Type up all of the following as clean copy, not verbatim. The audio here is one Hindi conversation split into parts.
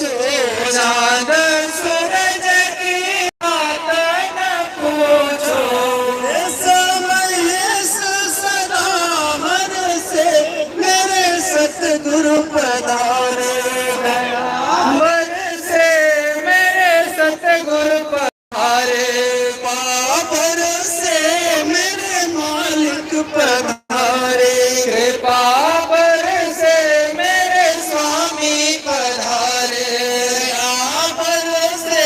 पूछो, चांद सूरज की बात न पूछो। समय सदा मन से मेरे सतगुरु पधारे, मन से मेरे सतगुरु पधारे। पापर से मेरे मालिक पधारे, कृपा पर से मेरे स्वामी पधारे। आपर से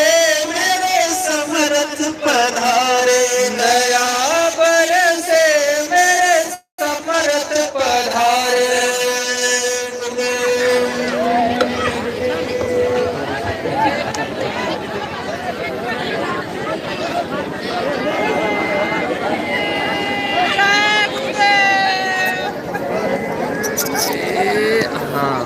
मेरे समर्थ पधारे, दया पर से मेरे समर्थ पधारे। हाँ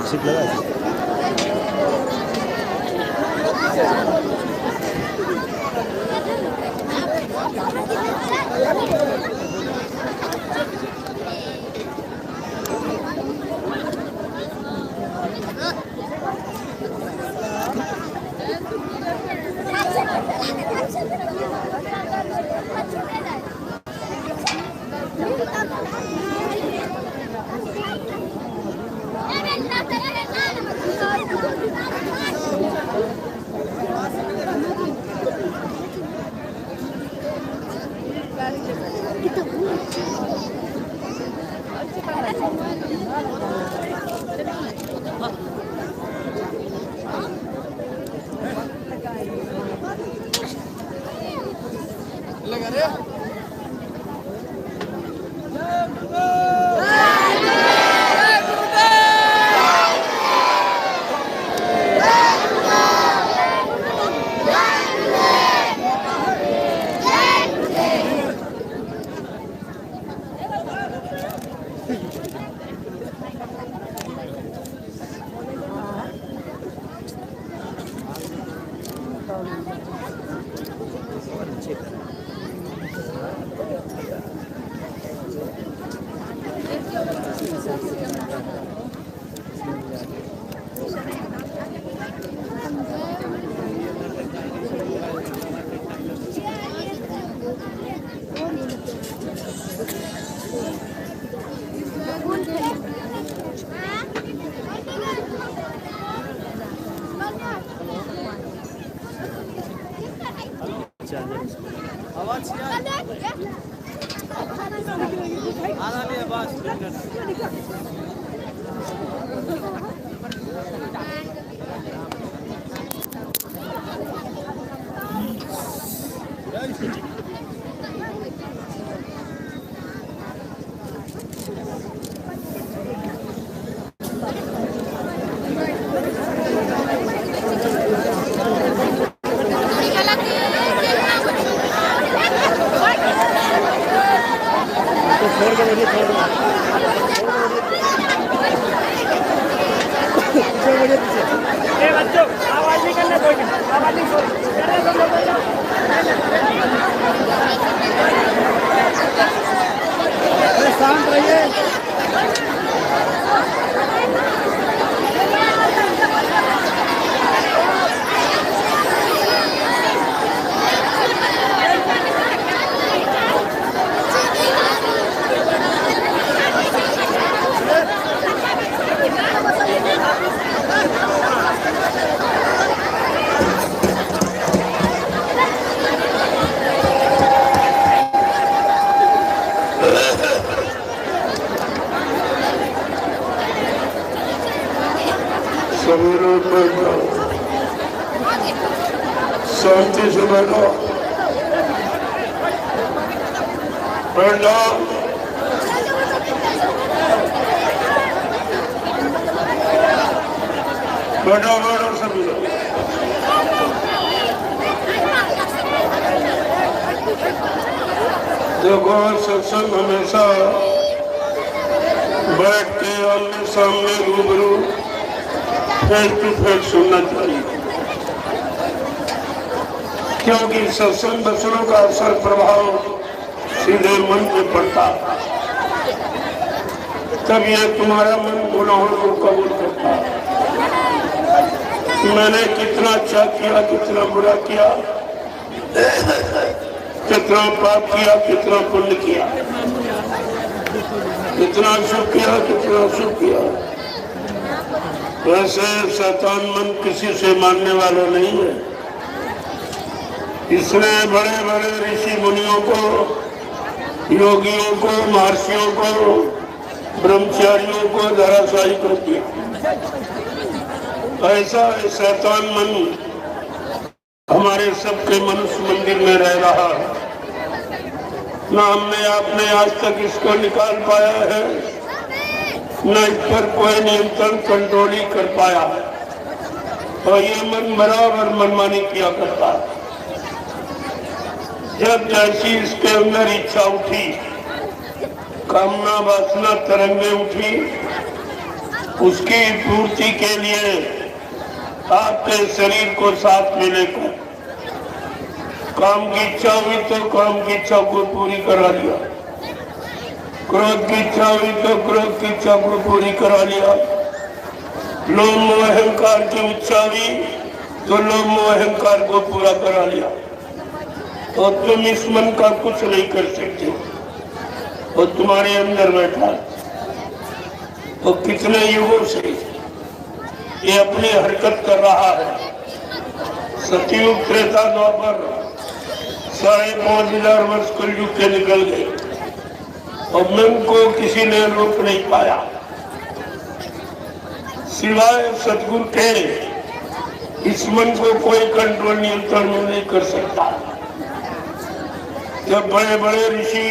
शांति से बैठो। प्रणाम। बैठो बैठो सभी लोग। देखो सत्संग हमेशा बैठ के आमने सामने रूबरू फेस टू फेस सुनना चाहिए, क्योंकि सत्संग दर्शनों का असर प्रभाव सीधे मन पे पड़ता, तब ये तुम्हारा मन गुनाहों को कबूल करता। मैंने कितना अच्छा किया, कितना बुरा किया, कितना पाप किया, कितना पुण्य किया, कितना शुभ किया, कितना अशुभ किया। वैसे शैतान मन किसी से मानने वाला नहीं है। इसने बड़े बड़े ऋषि मुनियों को, योगियों को, महर्षियों को, ब्रह्मचारियों को धराशायी कर दिया। ऐसा शैतान मन हमारे सबके मनुष्य मंदिर में रह रहा है। न हमने आपने आज तक इसको निकाल पाया है, न इस पर कोई नियंत्रण कंट्रोल ही कर पाया। और ये मन बराबर मनमानी किया करता है। जब जैसी इसके अंदर इच्छा उठी, कामना वासना तरंगे उठी, उसकी पूर्ति के लिए आपके शरीर को साथ में लेकर काम की इच्छा हुई तो काम की इच्छा को पूरी करा लिया, क्रोध की इच्छा हुई तो क्रोध की इच्छा को पूरी करा लिया, लोभ मोह अहंकार की इच्छा हुई तो लोभ मोह अहंकार को पूरा करा लिया। और तुम इस मन का कुछ नहीं कर सकते, और तुम्हारे अंदर बैठा। तो कितने युगों से ये अपनी हरकत कर रहा है। सतयुग त्रेता द्वापर 5,500 वर्ष कलयुग के निकल गए और मन को किसी ने रोक नहीं पाया सिवाय सतगुरु के। इस मन को कोई कंट्रोल नियंत्रण नहीं कर सकता। जब बड़े बड़े ऋषि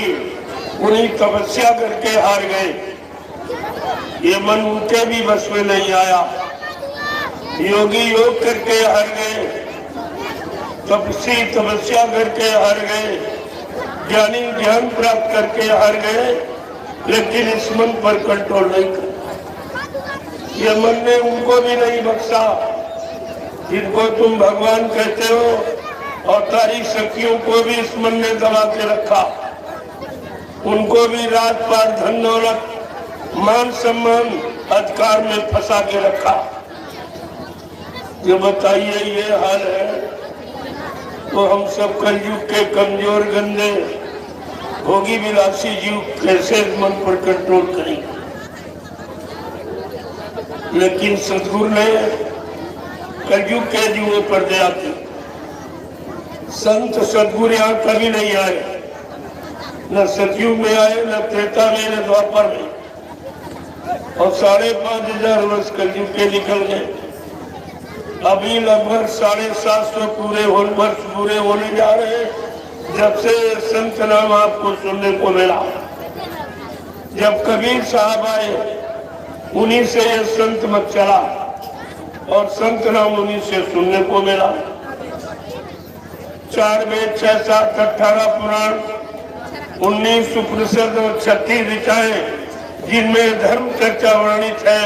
उन्हीं तपस्या करके हार गए, ये मन उनके भी बस में नहीं आया। योगी योग करके हार गए, तपस्वी तपस्या करके हार गए, ज्ञानी ज्ञान प्राप्त करके हार गए, लेकिन इस मन पर कंट्रोल नहीं कर। ये मन ने उनको भी नहीं बख्शा जिनको तुम भगवान कहते हो, और तारी शक्तियों को भी इस मन ने दबा के रखा। उनको भी रात पार धन दौलत मान सम्मान अधिकार में फंसा के रखा। जो बताइए ये हाल है तो हम सब कलयुग के कमजोर गंदे भोगी विलासी जीव कैसे मन पर कंट्रोल करेंगे। लेकिन सतगुरु ने कलयुग के जीवों पर दया की। संत सतगुरु यहाँ कभी नहीं आए, न सतयुग में आए, न त्रेता में, न द्वापर में। और 5,500 वर्ष कलयुग के निकल गए। अभी लगभग 750 वर्ष पूरे होने जा रहे हैं जब से संत नाम आपको सुनने को मिला। जब कबीर साहब आए उन्हीं से ये संत मत चला और संत नाम उन्हीं से सुनने को मिला। 4 वेद 6 7 18 पुराण 19 उपनिषद और 36 ऋचाएं जिनमें धर्म चर्चा वर्णित है,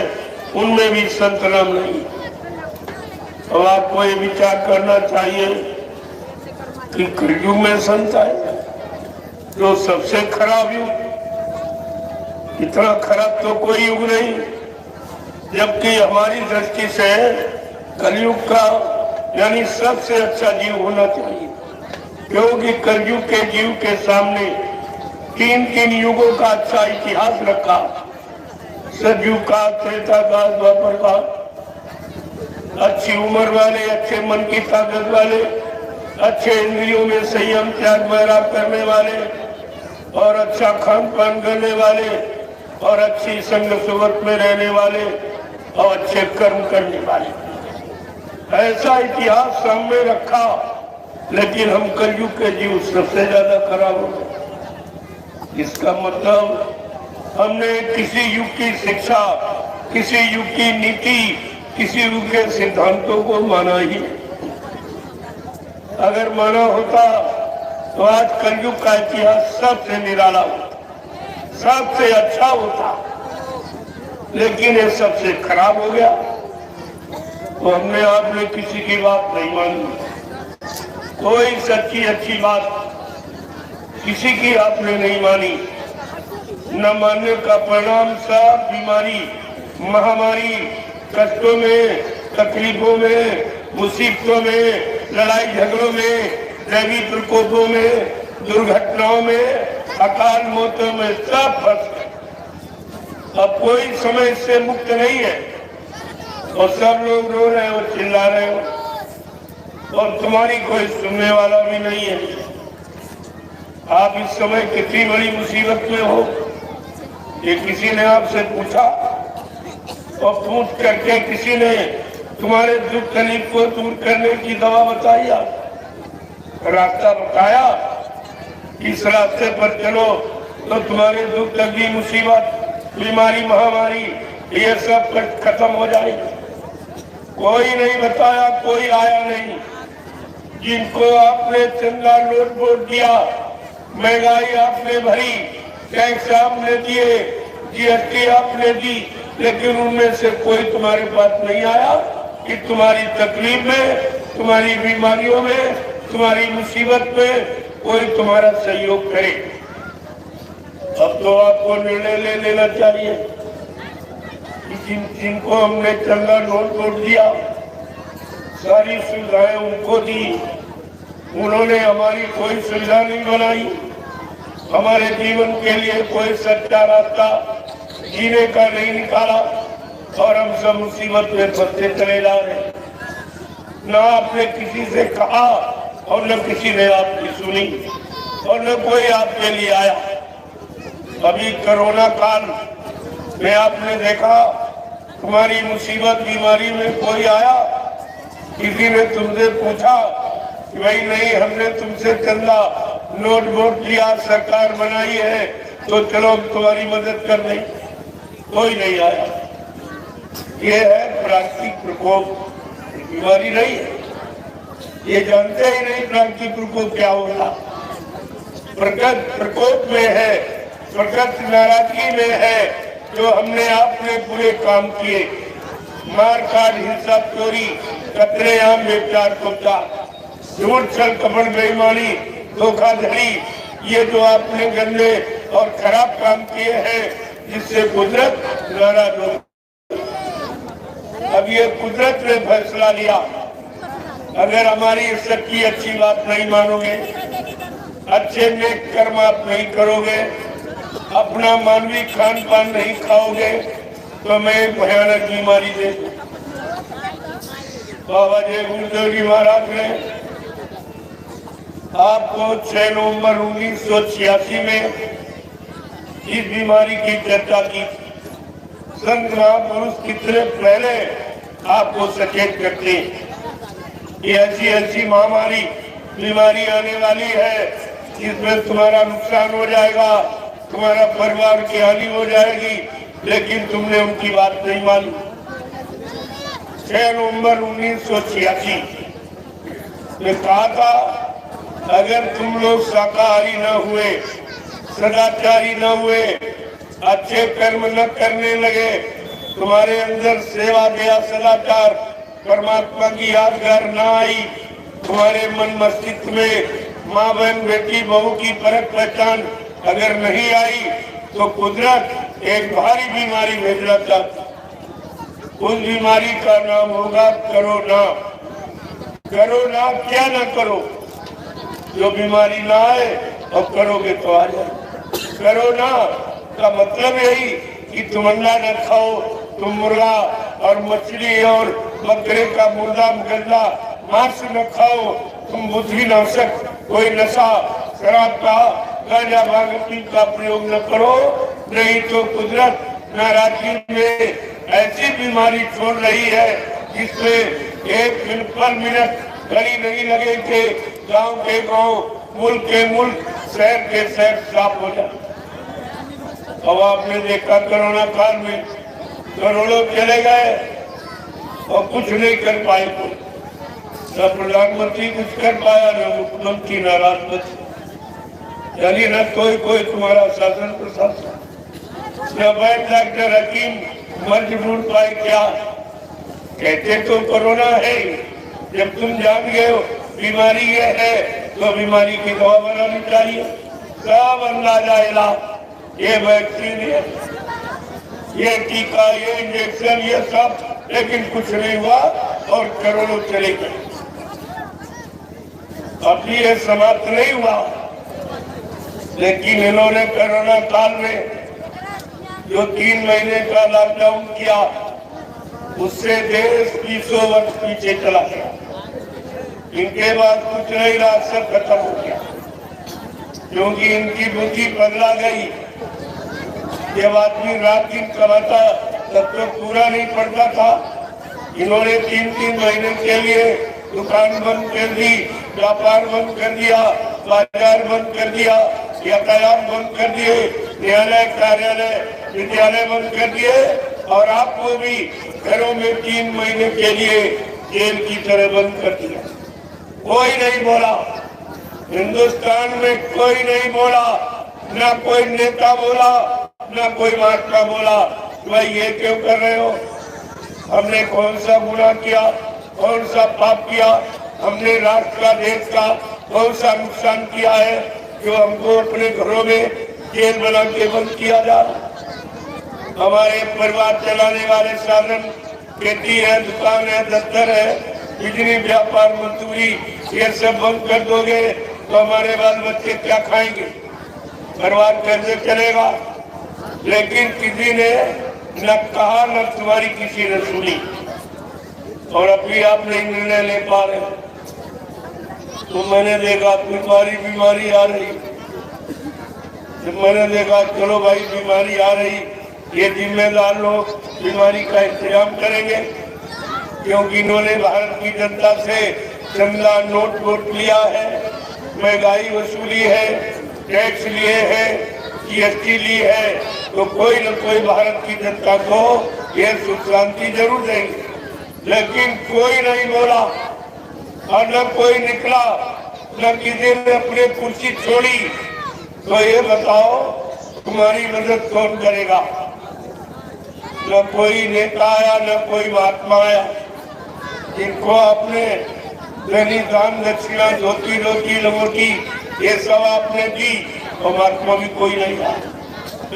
उनमें भी संत नाम नहीं। और आपको ये विचार करना चाहिए कि कलयुग में संत आए जो सबसे खराब युग। इतना खराब तो कोई युग नहीं, जबकि हमारी दृष्टि से कलयुग का यानी सबसे अच्छा जीव होना चाहिए। क्योंकि कलयुग के जीव के सामने 3 युगों का अच्छा इतिहास रखा। सतयुग का, त्रेता का, द्वापर का। अच्छी उम्र वाले, अच्छे मन की ताकत वाले, अच्छे इंद्रियों में संयम त्याग वैराग करने वाले, और अच्छा खान पान करने वाले, और अच्छी संग सुगत में रहने वाले, और अच्छे कर्म करने वाले। ऐसा इतिहास सामने रखा, लेकिन हम कलयुग के जीव सबसे ज्यादा खराब हो गए। इसका मतलब हमने किसी युग की शिक्षा, किसी युग की नीति, किसी युग के सिद्धांतों को माना ही। अगर माना होता तो आज कलयुग का इतिहास सबसे निराला होता, सबसे अच्छा होता, लेकिन ये सबसे खराब हो गया। तो हमने आपने किसी की बात नहीं मानी। कोई सच्ची अच्छी बात किसी की आपने नहीं मानी। न मानने का परिणाम सब बीमारी, महामारी, कष्टों में तकलीफों में, मुसीबतों में, लड़ाई झगड़ों में, दैवी प्रकोपों में, दुर्घटनाओं में, अकाल मौतों में सब फंस गए। अब कोई समय इससे मुक्त नहीं है और सब लोग रो रहे हो, चिल्ला रहे हो और तुम्हारी कोई सुनने वाला भी नहीं है। आप इस समय कितनी बड़ी मुसीबत में हो, ये किसी ने आपसे पूछा और पूछ करके किसी ने तुम्हारे दुख तकलीफ को दूर करने की दवा बताई, रास्ता बताया, इस रास्ते पर चलो तो तुम्हारे दुख तकलीफ, मुसीबत, बीमारी, महामारी ये सब खत्म हो जाएगी। कोई नहीं बताया, कोई आया नहीं। जिनको आपने चंदा नोट वोट दिया, महंगाई आपने भरी, टैक्स आपने दिए, जीएसटी आपने दी, लेकिन उनमें से कोई तुम्हारे पास नहीं आया कि तुम्हारी तकलीफ में, तुम्हारी बीमारियों में, तुम्हारी मुसीबत में कोई तुम्हारा सहयोग करे। अब तो आपको निर्णय ले लेना चाहिए कि जिनको हमने चंदा नोट वोट दिया, सारी सुविधाएं उनको दी, उन्होंने हमारी कोई सुविधा नहीं बनाई, हमारे जीवन के लिए कोई सच्चा रास्ता जीने का नहीं निकाला और हम सब मुसीबत में फंसते चले जा रहे हैं। न आपने किसी से कहा और न किसी ने आपकी सुनी और न कोई आपके लिए आया। अभी कोरोना काल में आपने देखा, तुम्हारी मुसीबत, बीमारी में कोई आया, किसी ने तुमसे पूछा कि भाई नहीं, हमने तुमसे चंदा नोट वोट दिया, सरकार बनाई है तो चलो तुम्हारी मदद कर दें? कोई नहीं आया। ये है प्राकृतिक प्रकोप, बीमारी नहीं है। ये जानते ही नहीं प्राकृतिक प्रकोप क्या होगा। प्रकृति प्रकोप में है, प्रकृति नाराजगी में है, जो हमने आपने पूरे काम किए, मार काट, हिंसा, चोरी, कतलेआम, व्यभिचार, झूठ, छल, कपट, बेईमानी, धोखाधड़ी, ये जो आपने गंदे और खराब काम किए हैं, जिससे कुदरत नाराज हो। अब ये कुदरत ने फैसला लिया, अगर हमारी इज्जत की अच्छी बात नहीं मानोगे, अच्छे नेक कर्म आप नहीं करोगे, अपना मानवीय खान पान नहीं खाओगे, तो मैं एक भयानक बीमारी दे दूं। बाबा जय गुरुदेव जी महाराज ने आपको 6 नवंबर 1986 में इस बीमारी की चर्चा की। संत महापुरुष कितने पहले आपको सचेत करते कि ऐसी ऐसी महामारी, बीमारी आने वाली है जिसमें तुम्हारा नुकसान हो जाएगा, तुम्हारा परिवार की हानि हो जाएगी, लेकिन तुमने उनकी बात नहीं मानी। 6 नवंबर 1986 में कहा था, अगर तुम लोग शाकाहारी न हुए, सदाचारी न हुए, अच्छे कर्म न करने लगे, तुम्हारे अंदर सेवा, दया, सदाचार, परमात्मा की यादगार न आई, तुम्हारे मन मस्तिष्क में माँ, बहन, बेटी, बहू की परख पहचान अगर नहीं आई, तो कुदरत एक भारी बीमारी भेजना चाहती। उस बीमारी का नाम होगा कोरोना। कोरोना क्या न करो, जो बीमारी ना आए और करोगे तो आ जाए। कोरोना का मतलब यही कि तुम अंडा न खाओ, तुम मुर्गा और मछली और बकरे का मुर्दा, गंदा मांस न खाओ, तुम बुद्धि नाशक कोई नशा, शराब का, गांजा, भांग का प्रयोग न करो, नहीं तो कुदरत नाराजगी में ऐसी बीमारी छोड़ रही है जिसमें एक मिनट घड़ी नहीं लगे कि गांव के गांव, मुल्क के मुल्क, शहर के शहर साफ हो जाए। अब आपने देखा कोरोना काल में करोड़ों चले गए और कुछ नहीं कर पाए। न प्रधानमंत्री कुछ कर पाया, न मुख्यमंत्री, न राष्ट्रपति, यानी न कोई तुम्हारा शासन प्रशासन, न वैद्य, डॉक्टर, हकीम मर्ज ढूंढ पाए। क्या कहते तो कोरोना है, जब तुम जान गए हो बीमारी ये है तो बीमारी की दवा बनानी चाहिए। सब अंदाजा इलाज, ये वैक्सीन, ये टीका, ये इंजेक्शन, ये सब लेकिन कुछ नहीं हुआ और करोड़ों चले गए। अभी ये समाप्त नहीं हुआ, लेकिन इन्होंने कोरोना काल में जो 3 महीने का लॉकडाउन किया, उससे देश 20 वर्ष पीछे चला गया। इनके बाद कुछ नहीं रहा, सब खत्म हो गया, क्योंकि इनकी बुद्धि बदला गई। जब आदमी रात दिन कमाता तब तो पूरा नहीं पड़ता था। इन्होंने 3-3 महीने के लिए दुकान बंद कर दी, व्यापार बंद कर दिया, बाजार बंद कर दिया, यातायात बंद कर दिए, न्यायालय कार्यालय विद्यालय बंद कर दिए, और आपको भी घरों में 3 महीने के लिए जेल की तरह बंद कर दिया। कोई नहीं बोला, हिंदुस्तान में कोई नहीं बोला, ना कोई नेता बोला, ना कोई महात्मा बोला, भाई ये क्यों कर रहे हो? हमने कौन सा गुनाह किया, कौन सा पाप किया, हमने राष्ट्र का देश का कौन सा नुकसान किया है जो हमको अपने घरों में जेल बना के बंद किया जा? हमारे परिवार चलाने वाले साधन खेती है, दुकान है, दफ्तर है, बिजली, व्यापार, मजदूरी, ये सब बंद कर दोगे तो हमारे बाल बच्चे क्या खाएंगे? परिवार कैसे चलेगा? लेकिन किसी ने न कहा, न तुम्हारी किसी ने सुनी, और अभी आप नहीं निर्णय ले पा रहे। तो मैंने देखा बीमारी आ रही, जब मैंने देखा चलो भाई बीमारी आ रही, ये जिम्मेदार लोग बीमारी का इंतजाम करेंगे, क्योंकि इन्होंने भारत की जनता से चंदा नोट वोट लिया है, महंगाई वसूली है, टैक्स लिए हैं, जीएसटी ली है, तो कोई न कोई भारत की जनता को ये सुख शांति जरूर देंगे। लेकिन कोई नहीं बोला और न कोई निकला, न किसी ने अपनी कुर्सी छोड़ी। तो ये बताओ तुम्हारी मदद कौन करेगा? न कोई नेता आया, न कोई महात्मा आया। जिनको आपने धनी दान दक्षिणा धोती रोटी लंगोटी ये सब आपने दी, तो महात्मा भी कोई नहीं आया।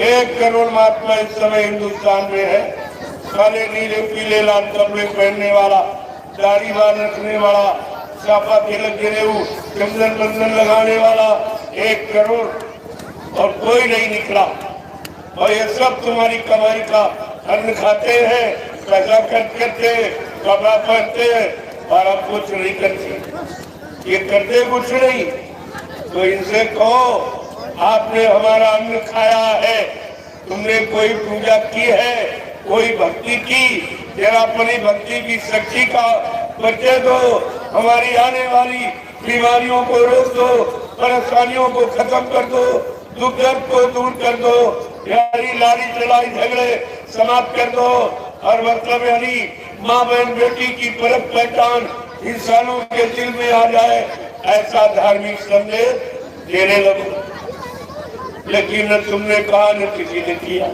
1 करोड़ महात्मा इस समय हिंदुस्तान में है। काले नीले पीले लाल कपड़े पहनने वाला, दाढ़ी बाल रखने वाला, साफा तिलक गिरेऊ, चंदन बंदन लगाने वाला 1 करोड़, और कोई नहीं निकला। और ये सब तुम्हारी कमाई का अन्न खाते हैं, पैसा खर्च करते हैं, कपड़ा पहनते हैं, और अब कुछ नहीं करते। ये करते कुछ नहीं। तो इनसे कहो आपने हमारा अन्न खाया है, तुमने कोई पूजा की है, कोई भक्ति की, जरा अपनी भक्ति की शक्ति का परिचय दो, हमारी आने वाली बीमारियों को रोक दो, परेशानियों को खत्म कर दो, दुख दर्द को दूर कर दो, यारी लारी चलाई झगड़े समाप्त कर दो, और मतलब यानी माँ बहन बेटी की परख पहचान इंसानों के दिल में आ जाए, ऐसा धार्मिक संदेश देने लगो। लेकिन न तुमने कहा, न किसी ने किया।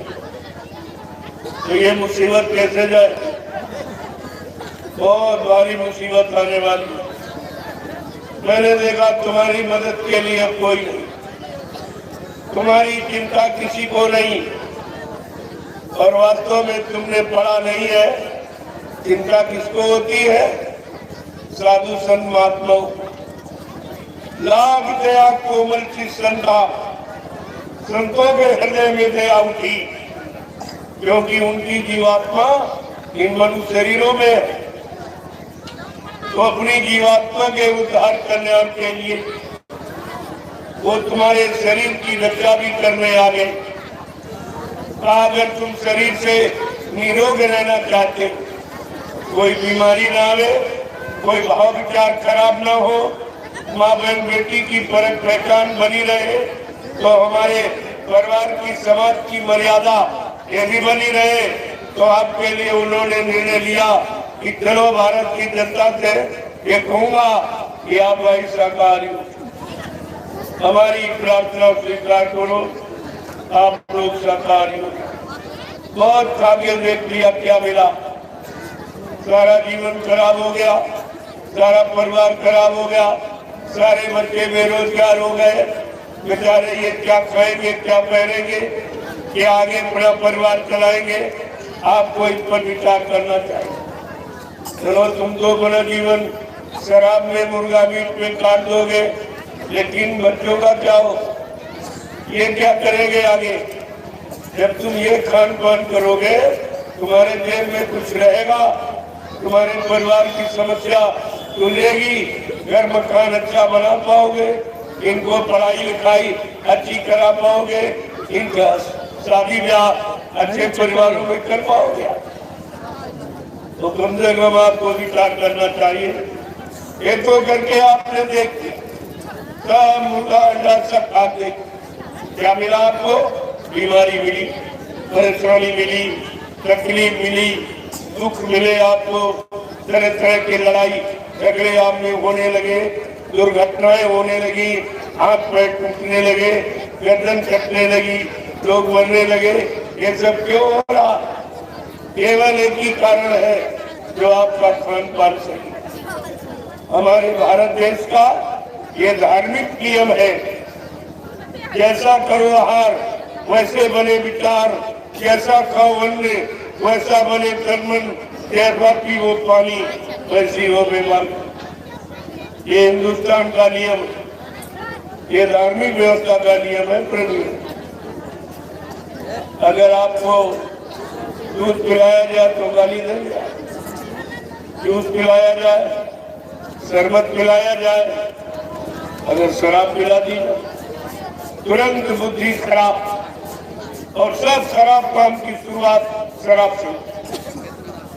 तो ये मुसीबत कैसे जाए? बहुत भारी मुसीबत आने वाली। मैंने देखा तुम्हारी मदद के लिए कोई नहीं, तुम्हारी चिंता किसी को नहीं, और वास्तव में तुमने पढ़ा नहीं है चिंता किसको होती है? साधु संत महात्माओं। लाख दया कोमल सी संता, संतों के हृदय में दया उठी, क्योंकि उनकी जीवात्मा इन मनुष्य शरीरों में है। तो अपनी जीवात्मा के उद्धार कल्याण के लिए वो तुम्हारे शरीर की रक्षा भी करने आ गए। अगर तुम शरीर से निरोग रहना चाहते, कोई बीमारी ना आवे, कोई भाव विचार खराब ना हो, माँ बहन बेटी की परख पहचान बनी रहे, तो हमारे परिवार की समाज की मर्यादा यदि बनी रहे, तो आपके लिए उन्होंने निर्णय लिया कि चलो भारत की जनता से ये कहूँगा कि आप भाई शाकाहारी हो, हमारी प्रार्थना स्वीकार करो, आप लोग शाकाहारी हो। बहुत आगे देख लिया, क्या मिला? सारा जीवन खराब हो गया, सारा परिवार खराब हो गया, सारे बच्चे बेरोजगार हो गए, बेचारे ये क्या खाएंगे, क्या पहनेंगे, क्या आगे अपना परिवार चलाएंगे? आपको इस पर विचार करना चाहिए। चलो तुम तो अपना जीवन शराब में, मुर्गा मीट में काट दोगे, लेकिन बच्चों का क्या हो? ये क्या करेंगे आगे? जब तुम ये खान पान करोगे, तुम्हारे जेब में कुछ रहेगा, तुम्हारे परिवार की समस्या सुलेगी, घर मकान अच्छा बना पाओगे, इनको पढ़ाई लिखाई अच्छी करा पाओगे, इनका शादी ब्याह अच्छे परिवारों में कर पाओगे। तो कम से कम आपको विचार करना चाहिए। ये तो करके आपने देख सब मुर्गा अंडा सब खाते, क्या मिला आपको? बीमारी मिली, परेशानी मिली, तकलीफ मिली, दुख मिले आपको, तरह तरह की लड़ाई झगड़े आप में होने लगे, दुर्घटनाएं होने लगी, हाथ पैर टूटने लगे, गर्दन कटने लगी, लोग मरने लगे। ये सब क्यों हो रहा? केवल एक ही कारण है, जो आपका खान पान सही। हमारे भारत देश का ये धार्मिक नियम है, जैसा करो आहार वैसे बने विचार, जैसा खाओ अन्न वैसा बने तन मन, जैसा पीओ पानी वैसी हो बीमारी। ये हिंदुस्तान का नियम, ये धार्मिक व्यवस्था का नियम है प्रभु। अगर आपको दूध पिलाया जाए तो गाली देंगे, जूस पिलाया जाए, शरबत पिलाया जाए, अगर शराब पिला दी तुरंत बुद्धि खराब, और सब खराब काम की शुरुआत शराब से।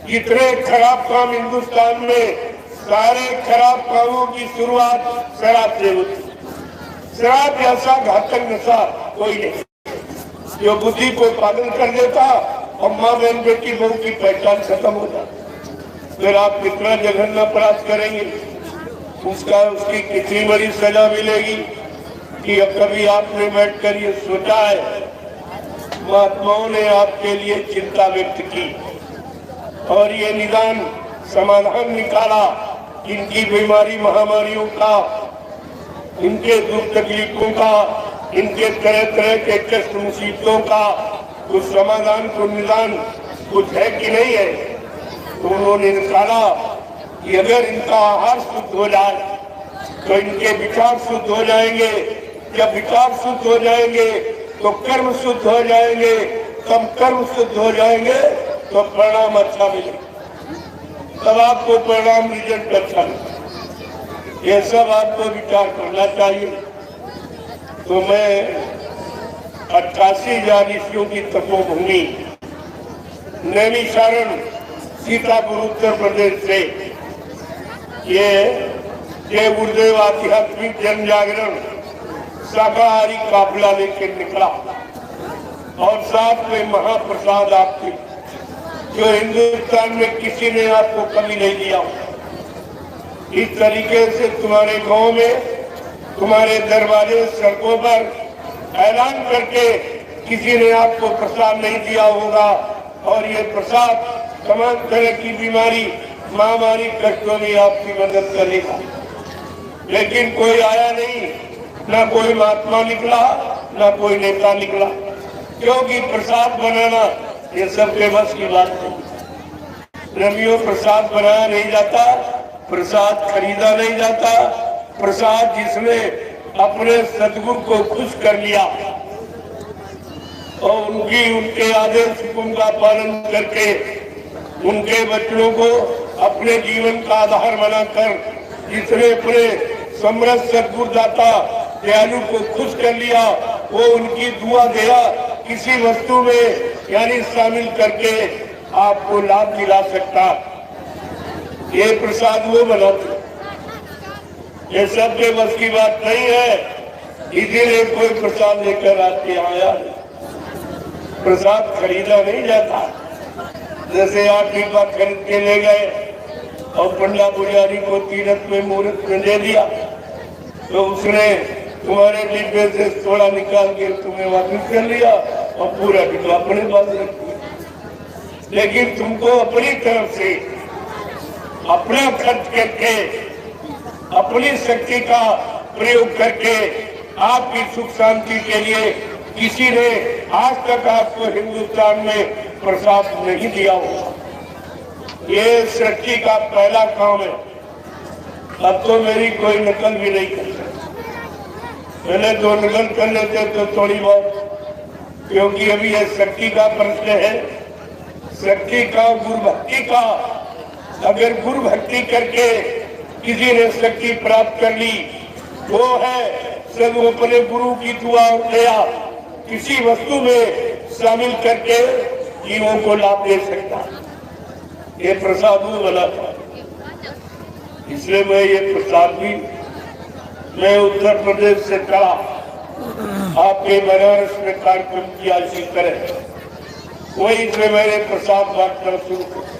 जितने खराब काम हिंदुस्तान में, सारे खराब कामों की शुरुआत शराब से होती। शराब जैसा घातक नशा कोई नहीं, जो बुद्धि को पागल कर देता और माँ बहन बेटी बहू की पहचान खत्म हो जाती। फिर आप कितना जघन्य अपराध करेंगे, उसकी कितनी बड़ी सजा मिलेगी कि अब कभी आपने बैठकर ये सोचा है? महात्माओं ने आपके लिए चिंता व्यक्त की और ये निदान समाधान निकाला, इनकी बीमारी महामारियों का, इनके दुख तकलीफों का, इनके तरह तरह के कष्ट मुसीबतों का कुछ समाधान, कुछ निदान कुछ है कि नहीं है? तो उन्होंने निकाला कि अगर इनका आहार शुद्ध हो जाए तो इनके विचार शुद्ध हो जाएंगे, जब विचार शुद्ध हो जाएंगे तो कर्म शुद्ध हो जाएंगे, तब कर्म शुद्ध हो जाएंगे तो परिणाम अच्छा मिलेगा, तब आपको परिणाम रिजल्ट अच्छा मिलेगा। ये सब आपको विचार करना चाहिए। तो मैं 88,000 ऋषियों की तपोभूमि नैमिषारण सीतापुर उत्तर प्रदेश से ये जय गुरुदेव आध्यात्मिक जन जागरण शाकाहारी काफिला लेकर निकला और साथ में महाप्रसाद आपके, जो हिंदुस्तान में किसी ने आपको कभी नहीं दिया। इस तरीके से तुम्हारे गांव में, तुम्हारे दरवाजे, सड़कों पर ऐलान करके किसी ने आपको प्रसाद नहीं दिया होगा। और ये प्रसाद तमाम तरह की बीमारी, महामारी, कष्टों में आपकी मदद करेगा। लेकिन कोई आया नहीं, ना कोई महात्मा निकला, ना कोई नेता निकला, क्योंकि प्रसाद बनाना ये सबके बस की बात नहीं। रवियों प्रसाद बनाया नहीं जाता, प्रसाद खरीदा नहीं जाता। प्रसाद जिसने अपने सदगुरु को खुश कर लिया और उनके आदेश हुक्म का पालन करके उनके बच्चों को अपने जीवन का आधार बनाकर, जिसने अपने समृद्ध सदगुरुदाता दयालु को खुश कर लिया, वो उनकी दुआ दया किसी वस्तु में यानी शामिल करके आपको लाभ दिला सकता। ये प्रसाद वो बनाते, ये सबके बस की बात नहीं है। इसीलिए कोई प्रसाद लेकर आपके आया, प्रसाद खरीदा नहीं जाता। जैसे आप डिब्बा खरीद के ले गए और पंडा पुजारी को तीरथ में मुहूर्त में दे दिया, तो उसने तुम्हारे डिब्बे से थोड़ा निकाल के तुम्हें वापस कर लिया और पूरा डिब्बा अपने पास रख दिया। लेकिन तुमको अपनी तरफ से अपना खर्च करके, अपनी शक्ति का प्रयोग करके आपकी सुख शांति के लिए किसी ने आज तक आपको हिंदुस्तान में प्रसाद नहीं दिया होगा। ये सृष्टि का पहला काम है। अब तो मेरी कोई नकल भी नहीं कर सकता। पहले तो नकल कर लेते तो थोड़ी बहुत, क्योंकि अभी ये सृष्टि का प्रश्न है। सृष्टि का गुरु भक्ति का, अगर गुरु भक्ति करके किसी ने शक्ति प्राप्त कर ली, वो है सब अपने गुरु की दुआ या किसी वस्तु में शामिल करके जीवों को लाभ दे सकता। ये प्रसाद वो बना था, इसलिए मैं ये प्रसाद भी मैं उत्तर प्रदेश से करा आपके बनारस में कार्यक्रम किया इसी तरह, वही से मैंने प्रसाद बांटना शुरू किया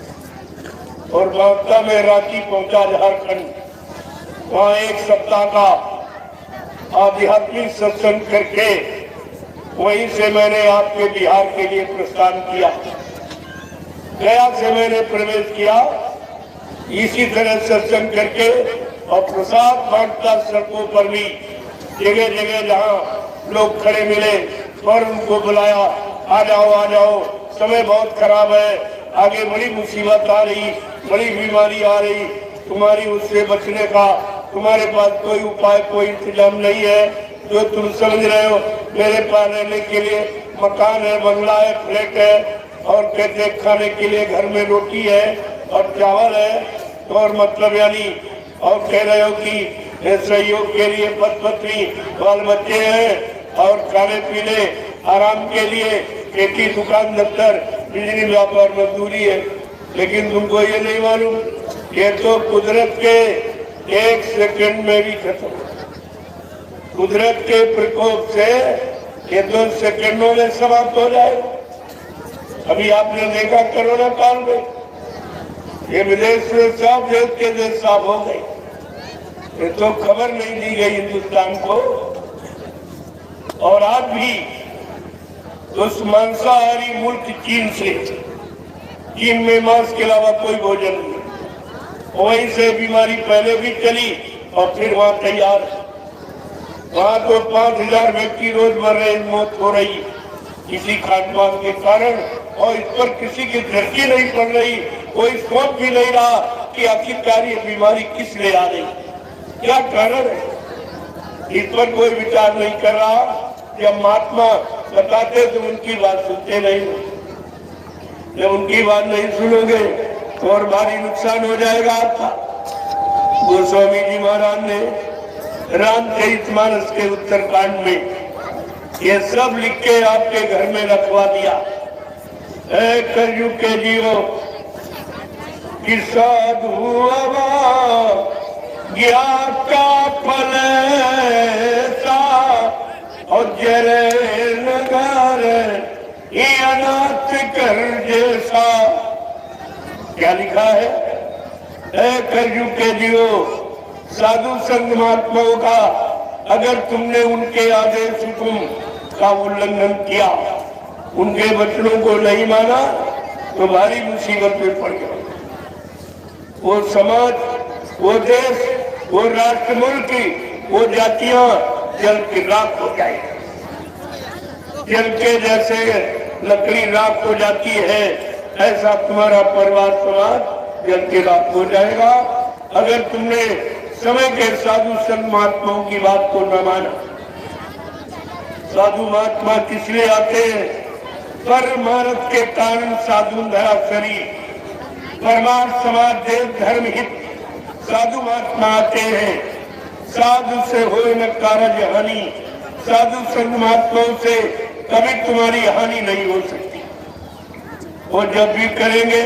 और बांटता में रांची पहुंचा झारखंड। वहाँ एक सप्ताह का आध्यात्मिक सत्संग करके वहीं से मैंने आपके बिहार के लिए प्रस्थान किया। गया से मैंने प्रवेश किया इसी तरह सत्संग करके और प्रसाद बांटता सड़कों पर भी जगह जगह जहाँ लोग खड़े मिले और उनको बुलाया, आ जाओ, समय बहुत खराब है, आगे बड़ी मुसीबत आ रही, बड़ी बीमारी आ रही, तुम्हारी उससे बचने का तुम्हारे पास कोई उपाय कोई इंतजाम नहीं है। जो तुम समझ रहे हो, मेरे पास रहने के लिए मकान है, बंगला है, फ्लैट है और कहते खाने के लिए घर में रोटी है और चावल है और मतलब यानी और कह रहे हो कि सहयोग के लिए पत्नी बाल बच्चे हैं और खाने पीने आराम के लिए खेती दुकान दफ्तर बिजली व्यापार मजदूरी है। लेकिन तुमको ये नहीं मालूम, ये तो कुदरत के एक सेकंड में भी खत्म, कुदरत के प्रकोप से ये 2 सेकंडों में समाप्त हो जाएगा। अभी आपने देखा कोरोना काल में ये विदेश में सब देश के देश साफ हो गए, ये तो खबर नहीं दी गई हिंदुस्तान को। और आज भी उस मांसाहारी मुल्क चीन से, चीन में मांस के अलावा कोई भोजन नहीं, वहीं से बीमारी पहले भी चली और फिर वहाँ तैयार। वहाँ तो 5000 व्यक्ति रोज मर रहे, मौत हो रही किसी खान पान के कारण, और इस पर किसी की दृष्टि नहीं पड़ रही, कोई सोच भी नहीं रहा कि आखिरकार ये बीमारी किस लिए आ रही, क्या कारण है, इस पर कोई विचार नहीं कर रहा। जब महात्मा बताते तो उनकी बात सुनते नहीं, जब उनकी बात नहीं सुनोगे तो और भारी नुकसान हो जाएगा आपका। गोस्वामी जी महाराज ने रामचरितमानस के उत्तरकांड में ये सब लिख के आपके घर में रखवा दिया। कलयुग के जीवो कि साधु ज्ञान का फल सा और जरे नगर ये अनाथ कर जैसा। क्या लिखा है? कलयुग के जीवो साधु संग महात्माओं का अगर तुमने उनके आदेश हुक्म का उल्लंघन किया, उनके वचनों को नहीं माना तो भारी मुसीबत में पड़ गया। वो समाज, वो देश, वो राष्ट्र, मुल्क, वो जातियां जल की राख हो जाएगी। जल के जैसे लकड़ी राख हो जाती है, ऐसा तुम्हारा परिवार समाज जल के राख हो जाएगा अगर तुमने समय के साधु संत महात्माओं की बात को न माना। साधु महात्मा किस लिए आते हैं? परमार्थ के कारण साधु धरा शरीर, परमार्थ समाज देश धर्म हित साधु महात्मा आते हैं। साधु से हो न कारज हानि, साधु संत महात्माओं से कभी तुम्हारी हानि नहीं हो सकती। वो जब भी करेंगे,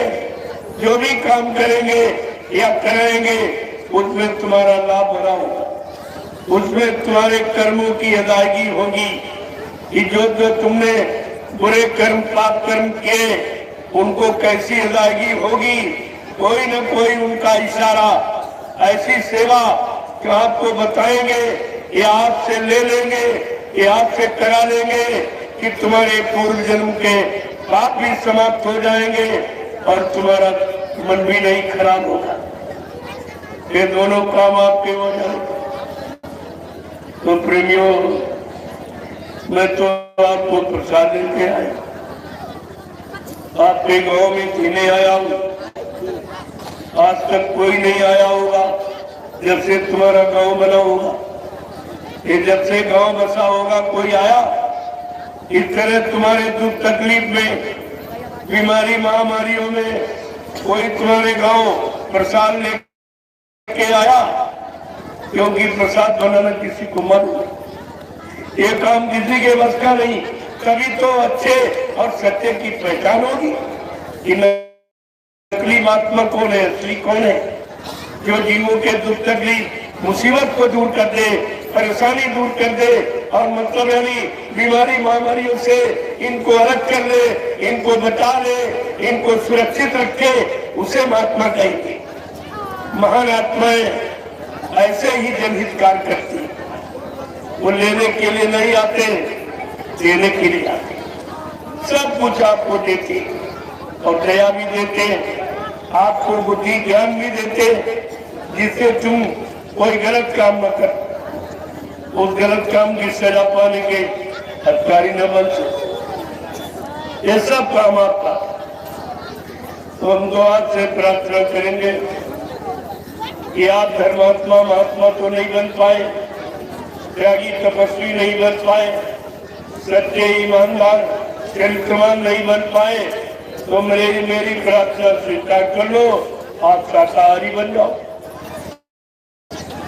जो भी काम करेंगे या कराएंगे, उसमें तुम्हारा लाभ भरा होगा, उसमें तुम्हारे कर्मों की अदायगी होगी कि जो जो तुमने बुरे कर्म पाप कर्म किए उनको कैसी अदायगी होगी। कोई न कोई उनका इशारा, ऐसी सेवा जो आपको बताएंगे या आपसे ले लेंगे या आपसे करा लेंगे कि तुम्हारे पूर्व जन्म के पाप भी समाप्त हो जाएंगे और तुम्हारा मन भी नहीं खराब होगा। ये दोनों काम आपके हो जाए। तो प्रेमियों, मैं तो आपको प्रसाद देके आया, आपके गांव में पीने आया हूँ। आज तक कोई नहीं आया होगा जब से तुम्हारा गांव बना होगा। ये जब से गांव बसा होगा कोई आया? इस तरह तुम्हारे दुख तकलीफ में, बीमारी महामारियों में कोई तुम्हारे गांव प्रसाद लेके आया? क्योंकि प्रसाद बनाना किसी को मालूम, ये काम किसी के बस का नहीं। कभी तो अच्छे और सत्य की पहचान होगी कि नकली महात्मा कौन है, असली कौन है, जो जीवों के दुख तकलीफ मुसीबत को दूर कर दे, परेशानी दूर कर दे और मतलब यानी बीमारी महामारियों से इनको अलग कर ले, इनको बचा ले, इनको सुरक्षित रखे, उसे महात्मा कहेंगे। महान आत्माएं ऐसे ही जनहितकार करती, वो लेने के लिए नहीं आते, देने के लिए आते। सब कुछ आपको देते और दया भी देते, आपको बुद्धि ज्ञान भी देते, जिससे तुम कोई गलत काम न कर, उस गलत काम की सजा पाने के अधिकारी न बन सके। ये सब काम आपका। तो हम तो आज से प्रार्थना करेंगे कि आप धर्मात्मा महात्मा तो नहीं बन पाए, त्यागी तपस्वी नहीं बन पाए, सच्चे ईमानदार चरित्रवान नहीं बन पाए, तो मेरी प्रार्थना स्वीकार कर लो, आप शाकाहारी बन जाओ।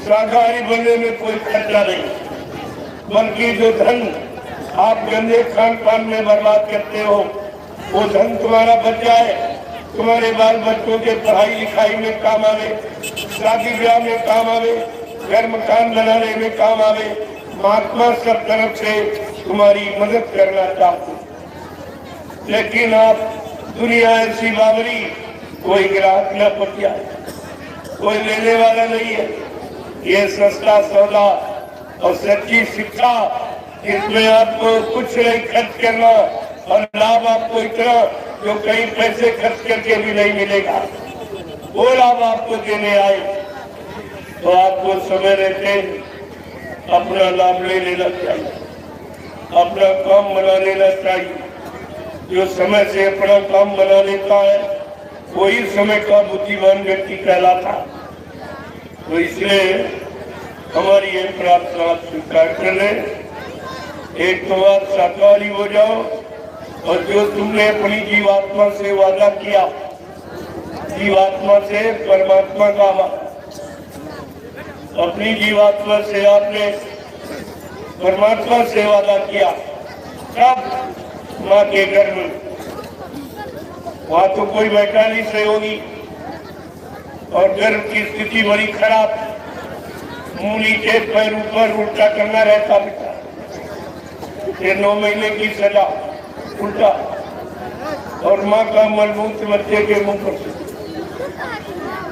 शाकाहारी बनने में कोई खर्चा नहीं, बल्कि जो धन आप गंदे खान पान में बर्बाद करते हो, वो धन तुम्हारा बच जाए, तुम्हारे बाल बच्चों के पढ़ाई लिखाई में काम आवे, शादी ब्याह में काम आवे, घर मकान बनाने में काम आवे। महात्मा सब तरफ से तुम्हारी मदद करना चाहते, लेकिन आप दुनिया ऐसी बाबरी, कोई ग्राहक न पटिया, कोई लेने वाला नहीं है। ये सस्ता सौदा और सच्ची शिक्षा, इसमें आपको कुछ नहीं खर्च करना और लाभ आपको इतना जो कई पैसे खर्च करके भी नहीं मिलेगा, वो लाभ आपको देने आए। तो आपको समय रहते अपना लाभ ले लेना चाहिए, अपना काम बना लेना चाहिए। जो समय से अपना काम बना लेता है वही समय का बुद्धिमान व्यक्ति कहलाता। तो इसलिए हमारी ये प्रार्थना स्वीकार कर ले, एक तो बात शाकाहारी हो जाओ, और जो तुमने अपनी जीवात्मा से वादा किया, जीवात्मा से परमात्मा का वादा, अपनी जीवात्मा से आपने परमात्मा से वादा किया, तब माँ के घर में, वहां तो कोई बैठा नहीं सही होगी और गर्भ की स्थिति बड़ी खराब, मुंह नीचे पैर ऊपर उल्टा करना रहता बेटा, ये 9 महीने की सजा उल्टा, और माँ का मलमूत्र बच्चे के मुंह पर।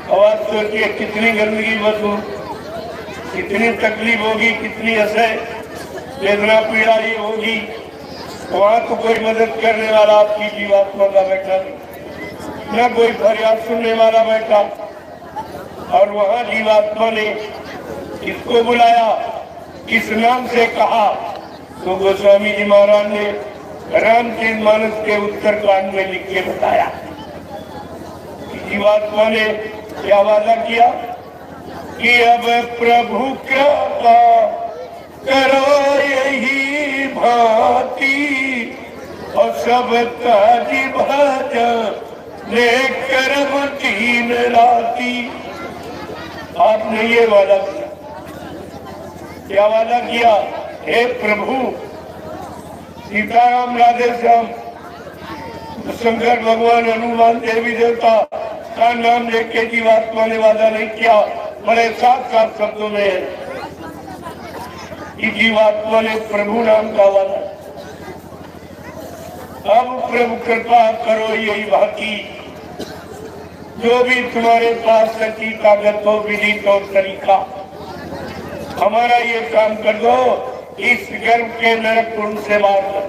आवाज सोचिए कितनी गंदगी बदबू, कितनी तकलीफ होगी, कितनी असह वेदना पीड़ा ही होगी। वहाँ तो कोई मदद करने वाला आपकी जीवात्मा का बैठा नहीं, न कोई फरियाद सुनने वाला बैठा, और वहाँ जीवात्मा ने किसको बुलाया, किस नाम से कहा, तो गोस्वामी जी महाराज ने रामचरितमानस के उत्तरकांड में लिख के बताया कि जीवात्मा ने क्या वादा किया कि अब प्रभु कृपा करो यही भांति और सब काज भजन ने कर्म तीन राती। आपने ये वादा किया, क्या वादा किया? हे प्रभु, सीताराम राधे श्याम शंकर भगवान हनुमान देवी देवता का नाम लेके जीवात्मा ने वादा नहीं किया, बड़े साफ साफ शब्दों में है कि जीवात्मा ने प्रभु नाम का वादा। अब प्रभु कृपा करो यही बाकी, जो भी तुम्हारे पास सच्ची ताकत हो, विधि और तरीका, हमारा ये काम कर दो, इस गर्भ के नरक कुंड से बाहर कर।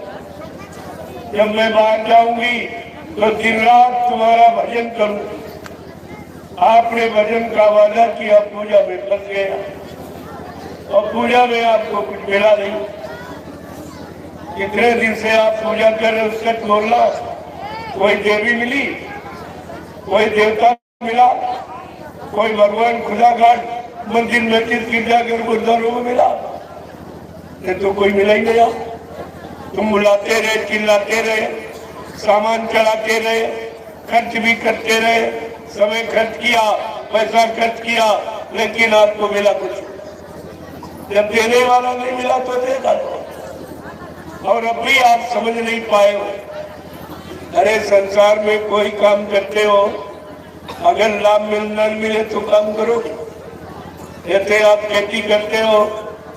जब मैं बाहर जाऊंगी तो दिन रात तुम्हारा भजन करूं। आपने भजन का वादा किया, पूजा में फंस गया और पूजा में आपको कुछ मिला नहीं। कितने दिन से आप पूजा कर रहे, उसका बोलना, कोई देवी मिली, कोई देवता मिला, कोई भगवान खुदा घाट मंदिर मस्जिद गिरजाघर गुरुद्वारों में मिला, ये तो कोई मिला ही नहीं। तुम बुलाते रहे, चिल्लाते रहे, सामान चढ़ाते रहे, खर्च भी करते रहे, समय खर्च किया, पैसा खर्च किया, लेकिन आपको मिला कुछ। जब देने वाला नहीं मिला तो देगा, और अब भी आप समझ नहीं पाए हो। अरे संसार में कोई काम करते हो, अगर लाभ मिलना मिले तो काम करोगे। जैसे आप खेती करते हो,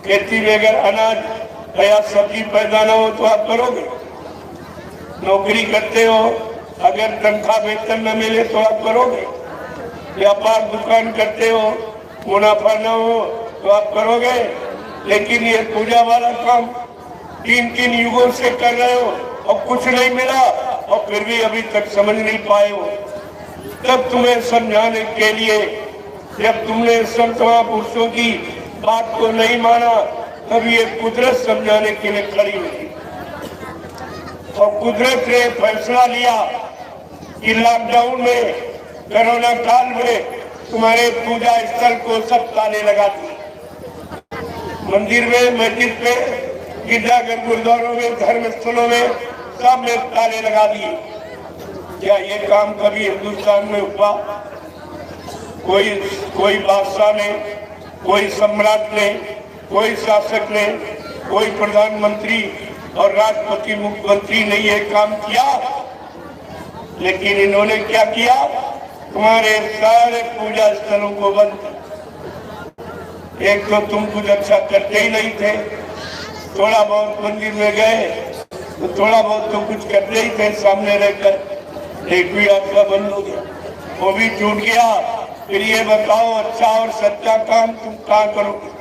खेती में अगर अनाज या सब्जी पैदा ना हो तो आप करोगे। नौकरी करते हो, अगर तनख्वाह वेतन न मिले तो आप करोगे। व्यापार दुकान करते हो, मुनाफा न हो तो आप करोगे। लेकिन ये पूजा वाला काम 3 युगों से कर रहे हो और कुछ नहीं मिला, और फिर भी अभी तक समझ नहीं पाए हो। तब तुम्हें समझाने के लिए, जब तुमने संत महापुरुषों की बात को नहीं माना, तब ये कुदरत समझाने के लिए खड़ी हुई, और कुदरत ने फैसला लिया कि लॉकडाउन में, कोरोना काल में तुम्हारे पूजा स्थल को सब ताले लगा दिए। मंदिर में, मस्जिद पे, गिरजाघर गुरुद्वारों में, धर्म स्थलों में सब में ताले लगा दिए। क्या ये काम कभी हिंदुस्तान में हुआ? कोई बादशाह ने, कोई सम्राट ने, कोई शासक ने, कोई प्रधानमंत्री और राष्ट्रपति मुख्यमंत्री ने ये काम किया। लेकिन इन्होंने क्या किया? तुम्हारे सारे पूजा स्थलों को बंद कर। एक तो तुम कुछ अच्छा करते ही नहीं थे, थोड़ा बहुत मंदिर में गए तो थोड़ा बहुत तो कुछ करते ही थे सामने रहकर, एक भी आपका बंद हो गया, वो भी छूट गया। फिर ये बताओ, अच्छा और सच्चा काम तुम कहाँ करोगे?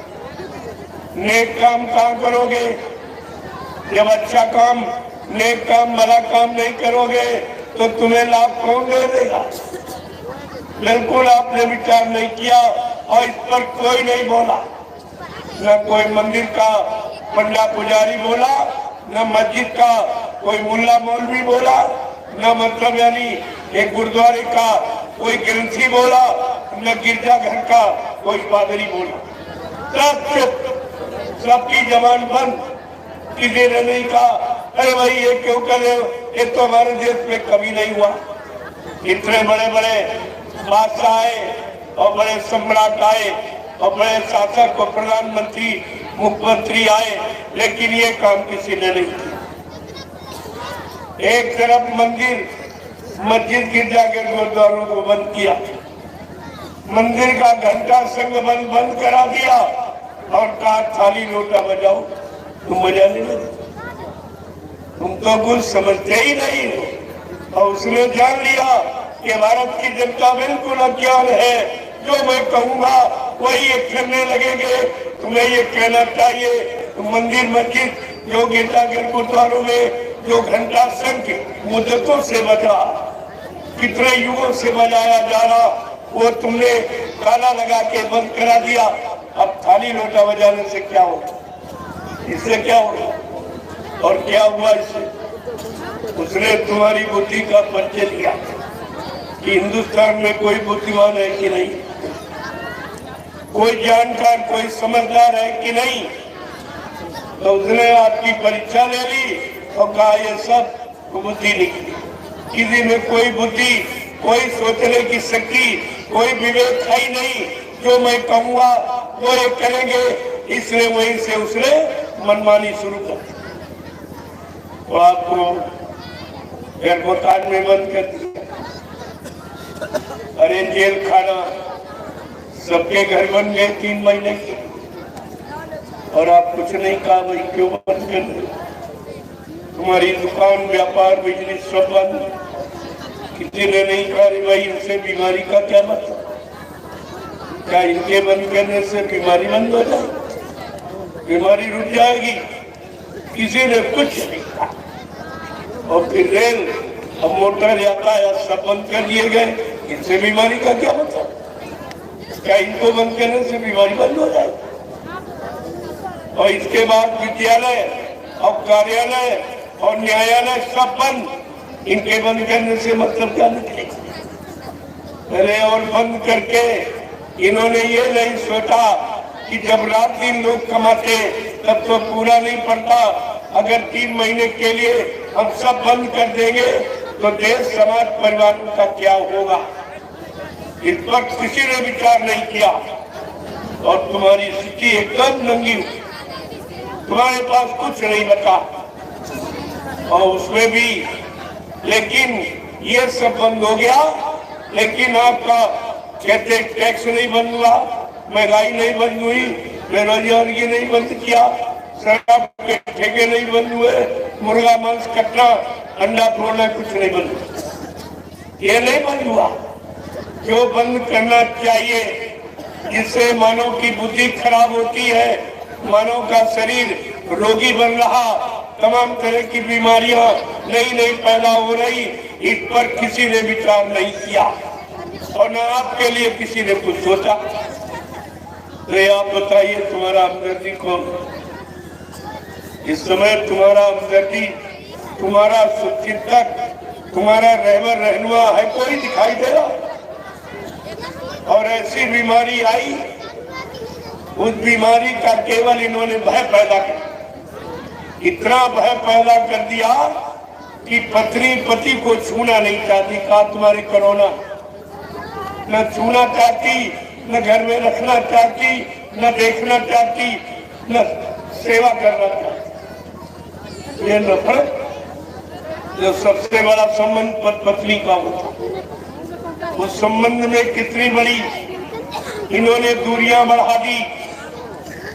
नेक काम कहाँ करोगे? जब अच्छा काम, नेक काम, भला काम नहीं करोगे तो तुम्हें लाभ कौन दे देगा? बिल्कुल आपने विचार नहीं किया, और इस पर कोई नहीं बोला। न कोई मंदिर का पंडा पुजारी बोला, न मस्जिद का कोई मुल्ला मौलवी बोला, न मतलब यानी एक गुरुद्वारे का कोई ग्रंथी बोला, न गिरजाघर का कोई पादरी बोला। सब चुप, सबकी जबान बंद। किसी ने नहीं कहा अरे भाई ये क्यों कर रहे हो, ये तो हमारे देश में कभी नहीं हुआ। इतने बड़े बड़े बादशाह आए और बड़े सम्राट आए और बड़े शासक और प्रधानमंत्री मुख्यमंत्री आए, लेकिन ये काम किसी ने नहीं किया। एक तरफ मंदिर, मस्जिद, गिरजाघर, गुरुद्वारों को बंद किया, मंदिर का घंटा संघ बंद करा दिया, और कहा थाली लोटा बजाओ। तुम मजा नहीं लगे, तुम तो कुछ समझते ही नहीं हो। और उसने जान लिया कि भारत की जनता बिल्कुल अज्ञान है, जो मैं कहूँगा वही ये करने लगेंगे। तुम्हें ये कहना चाहिए, मंदिर मस्जिद जो गिरजाघर गुरुद्वारों में जो घंटा संघ मुद्दतों से बजा, कितने युगों से बजाया जा रहा, वो तुमने ताला लगा के बंद करा दिया। अब थाली लोटा बजाने से क्या होगा? इससे क्या होगा? और क्या हुआ इससे? उसने तुम्हारी बुद्धि का परिचय दिया कि हिंदुस्तान में कोई बुद्धिमान है कि नहीं, कोई जानकार, कोई समझदार है कि नहीं। तो उसने आपकी परीक्षा ले ली और कहा ये सब बुद्धि निकली। किसी में कोई बुद्धि, कोई सोचने की शक्ति, कोई विवेक है ही नहीं। जो मैं कहूँगा वो ये करेंगे, इसलिए वहीं से उसने मनमानी शुरू कर दी। तो आपको गर्भकाल में बंद कर दिया। अरे जेल खाना सबके घर बन गए 3 महीने के, और आप कुछ नहीं कहा, भाई क्यों बंद कर दिया? तुम्हारी दुकान, व्यापार, बिजनेस सब बंद। किसी ने नहीं कहा भाई इनसे बीमारी का क्या मतलब? क्या इनके बंद करने से बीमारी बंद हो जाएगी? बीमारी रुक जाएगी? किसी ने कुछ नहीं कहा। और फिर रेल और मोटर यातायात सब बंद कर दिए गए, इनसे बीमारी का क्या मतलब? क्या इनको बंद करने से बीमारी बंद हो जाएगी? और इसके बाद विद्यालय और कार्यालय और न्यायालय सब बंद। इनके बंद करने से मतलब क्या निकलेगा? पहले और बंद करके इन्होंने ये नहीं सोचा कि जब रात दिन लोग कमाते तब तो पूरा नहीं पड़ता, अगर 3 महीने के लिए हम सब बंद कर देंगे तो देश समाज परिवार का क्या होगा। इस पर किसी ने विचार नहीं किया और तुम्हारी स्थिति एकदम नंगी, तुम्हारे पास कुछ नहीं बचा और उसमें भी। लेकिन ये सब बंद हो गया, लेकिन आपका कहते टैक्स नहीं बंद हुआ, महंगाई नहीं बंद हुई, बेरोजगारी नहीं बंद किया, शराब के ठेके नहीं बंद हुए, मुर्गा मांस कटना, अंडा फोड़ना कुछ नहीं बंद हुआ। ये नहीं बंद हुआ जो बंद करना चाहिए, जिससे मानव की बुद्धि खराब होती है, मानव का शरीर रोगी बन रहा, तमाम तरह की बीमारियां नई नई पैदा हो रही, इस पर किसी ने विचार नहीं किया और न आपके लिए किसी ने कुछ सोचा। तो आप बताइए तुम्हारा हमदर्दी कौन? इस समय तुम्हारा हमदर्दी, तुम्हारा सुचिंतक, तुम्हारा रहबर रहनुमा है कोई दिखाई दे रहा? और ऐसी बीमारी आई, उस बीमारी का केवल इन्होंने भय पैदा कर, इतना भय पैदा कर दिया कि पत्नी पति को छूना नहीं चाहती। कहा तुम्हारी कोरोना, न छूना चाहती, न घर में रखना चाहती, न देखना चाहती, न सेवा करना चाहती। ये नफरत जो सबसे बड़ा संबंध पत्नी का होता, उस संबंध में कितनी बड़ी इन्होंने दूरियां बढ़ा दी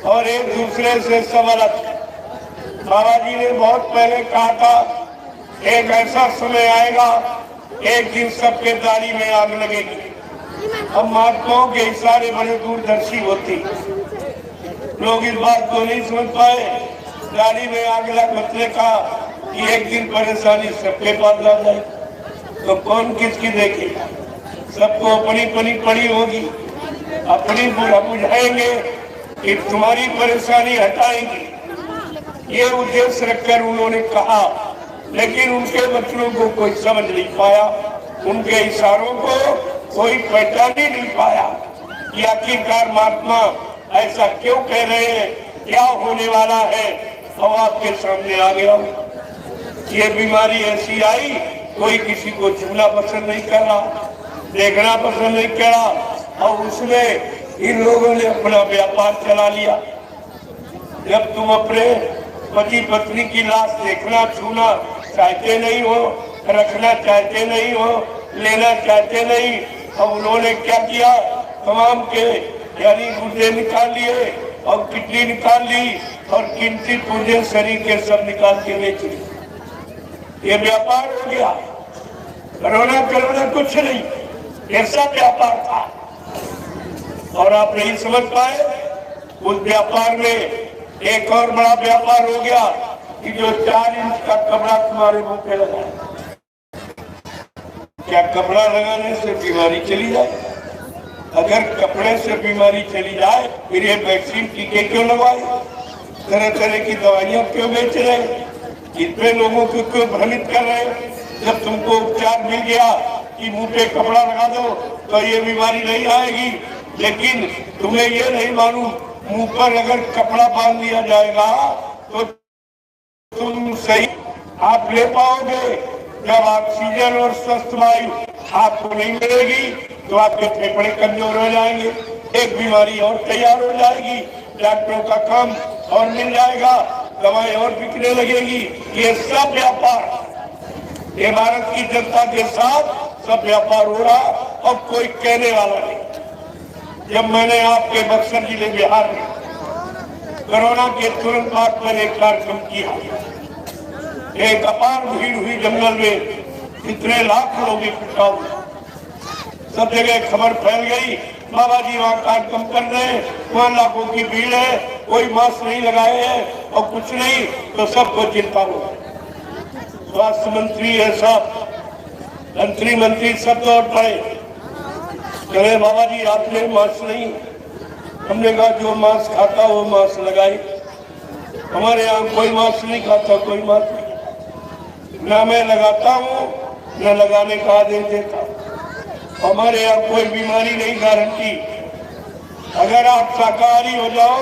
और एक दूसरे से सब अलग। बाबा जी ने बहुत पहले कहा था एक ऐसा समय आएगा, एक दिन सबके दाढ़ी में आग लगेगी। अब महात्माओं के इशारे बड़े दूरदर्शी होते, लोग इस बात को नहीं समझ पाए। दाढ़ी में आग लग मतलब का कि एक दिन परेशानी सबके पास आ जाए तो कौन किसकी देखेगा? सबको अपनी अपनी पड़ी होगी, अपनी बुरा बुझाएंगे कि तुम्हारी परेशानी हटाएंगे। ये उद्देश्य रखकर उन्होंने कहा, लेकिन उनके वचनों को कोई समझ नहीं पाया, उनके इशारों को कोई पहचान ही नहीं पाया कि आखिरकार महात्मा ऐसा क्यों कह रहे हैं, क्या होने वाला है। और आपके सामने आ गया, ये बीमारी ऐसी आई, कोई किसी को छूना पसंद नहीं कर रहा, देखना पसंद नहीं कर रहा और उसमें इन लोगों ने अपना व्यापार चला लिया। जब तुम अपने पति पत्नी की लाश देखना छूना चाहते नहीं हो, रखना चाहते नहीं हो, लेना चाहते नहीं, अब उन्होंने क्या किया, तमाम के यानी गुर्दे निकाल लिए और किडनी निकाल ली और कीमती पुर्जे शरीर के सब निकाल के बेच ली। ये व्यापार हो गया। कोरोना कोरोना कुछ नहीं, ऐसा व्यापार था और आप नहीं समझ पाए। उस व्यापार में एक और बड़ा व्यापार हो गया कि जो 4 इंच का कपड़ा तुम्हारे मुंह पे लगा, क्या कपड़ा लगाने से बीमारी चली जाए? अगर कपड़े से बीमारी चली जाए फिर ये वैक्सीन टीके क्यों लगवाए, तरह तरह की दवाइयां क्यों बेच रहे, इतने लोगों को क्यों भ्रमित कर रहे? जब तुमको उपचार मिल गया कि मुंह पे कपड़ा लगा दो तो ये बीमारी नहीं आएगी, लेकिन तुम्हें ये नहीं मालूम मुंह पर अगर कपड़ा बांध दिया जाएगा तो तुम सही आप ले पाओगे। जब ऑक्सीजन और स्वस्थ वायु आपको नहीं मिलेगी तो आपके फेफड़े कमजोर हो जाएंगे, एक बीमारी और तैयार हो जाएगी, डॉक्टरों का काम और मिल जाएगा, दवाएं और बिकने लगेगी। ये सब व्यापार, ये भारत की जनता के साथ सब व्यापार हो रहा और कोई कहने वाला नहीं। जब मैंने आपके बक्सर जिले बिहार में कोरोना के तुरंत बाद पर एक कार्यक्रम किया, एक अपार भीड़ हुई जंगल में, इतने लाख लोग इकट्ठा हुए, सब जगह खबर फैल गई बाबा जी वहाँ कार्यक्रम कर रहे हैं, वहाँ लाखों की भीड़ है, कोई मास्क नहीं लगाए हैं और कुछ नहीं, तो सबको चिंता हो। स्वास्थ्य मंत्री है सब, मंत्री सब दौड़ पड़े, कहे बाबा जी आपने मास्क नहीं। हमने कहा जो मास्क खाता वो मास्क लगाए, हमारे यहाँ कोई मास्क नहीं खाता, कोई मास्क नहीं, ना मैं लगाता हूँ न लगाने का आदेश देता। हमारे यहाँ कोई बीमारी नहीं गारंटी। अगर आप शाकाहारी हो जाओ,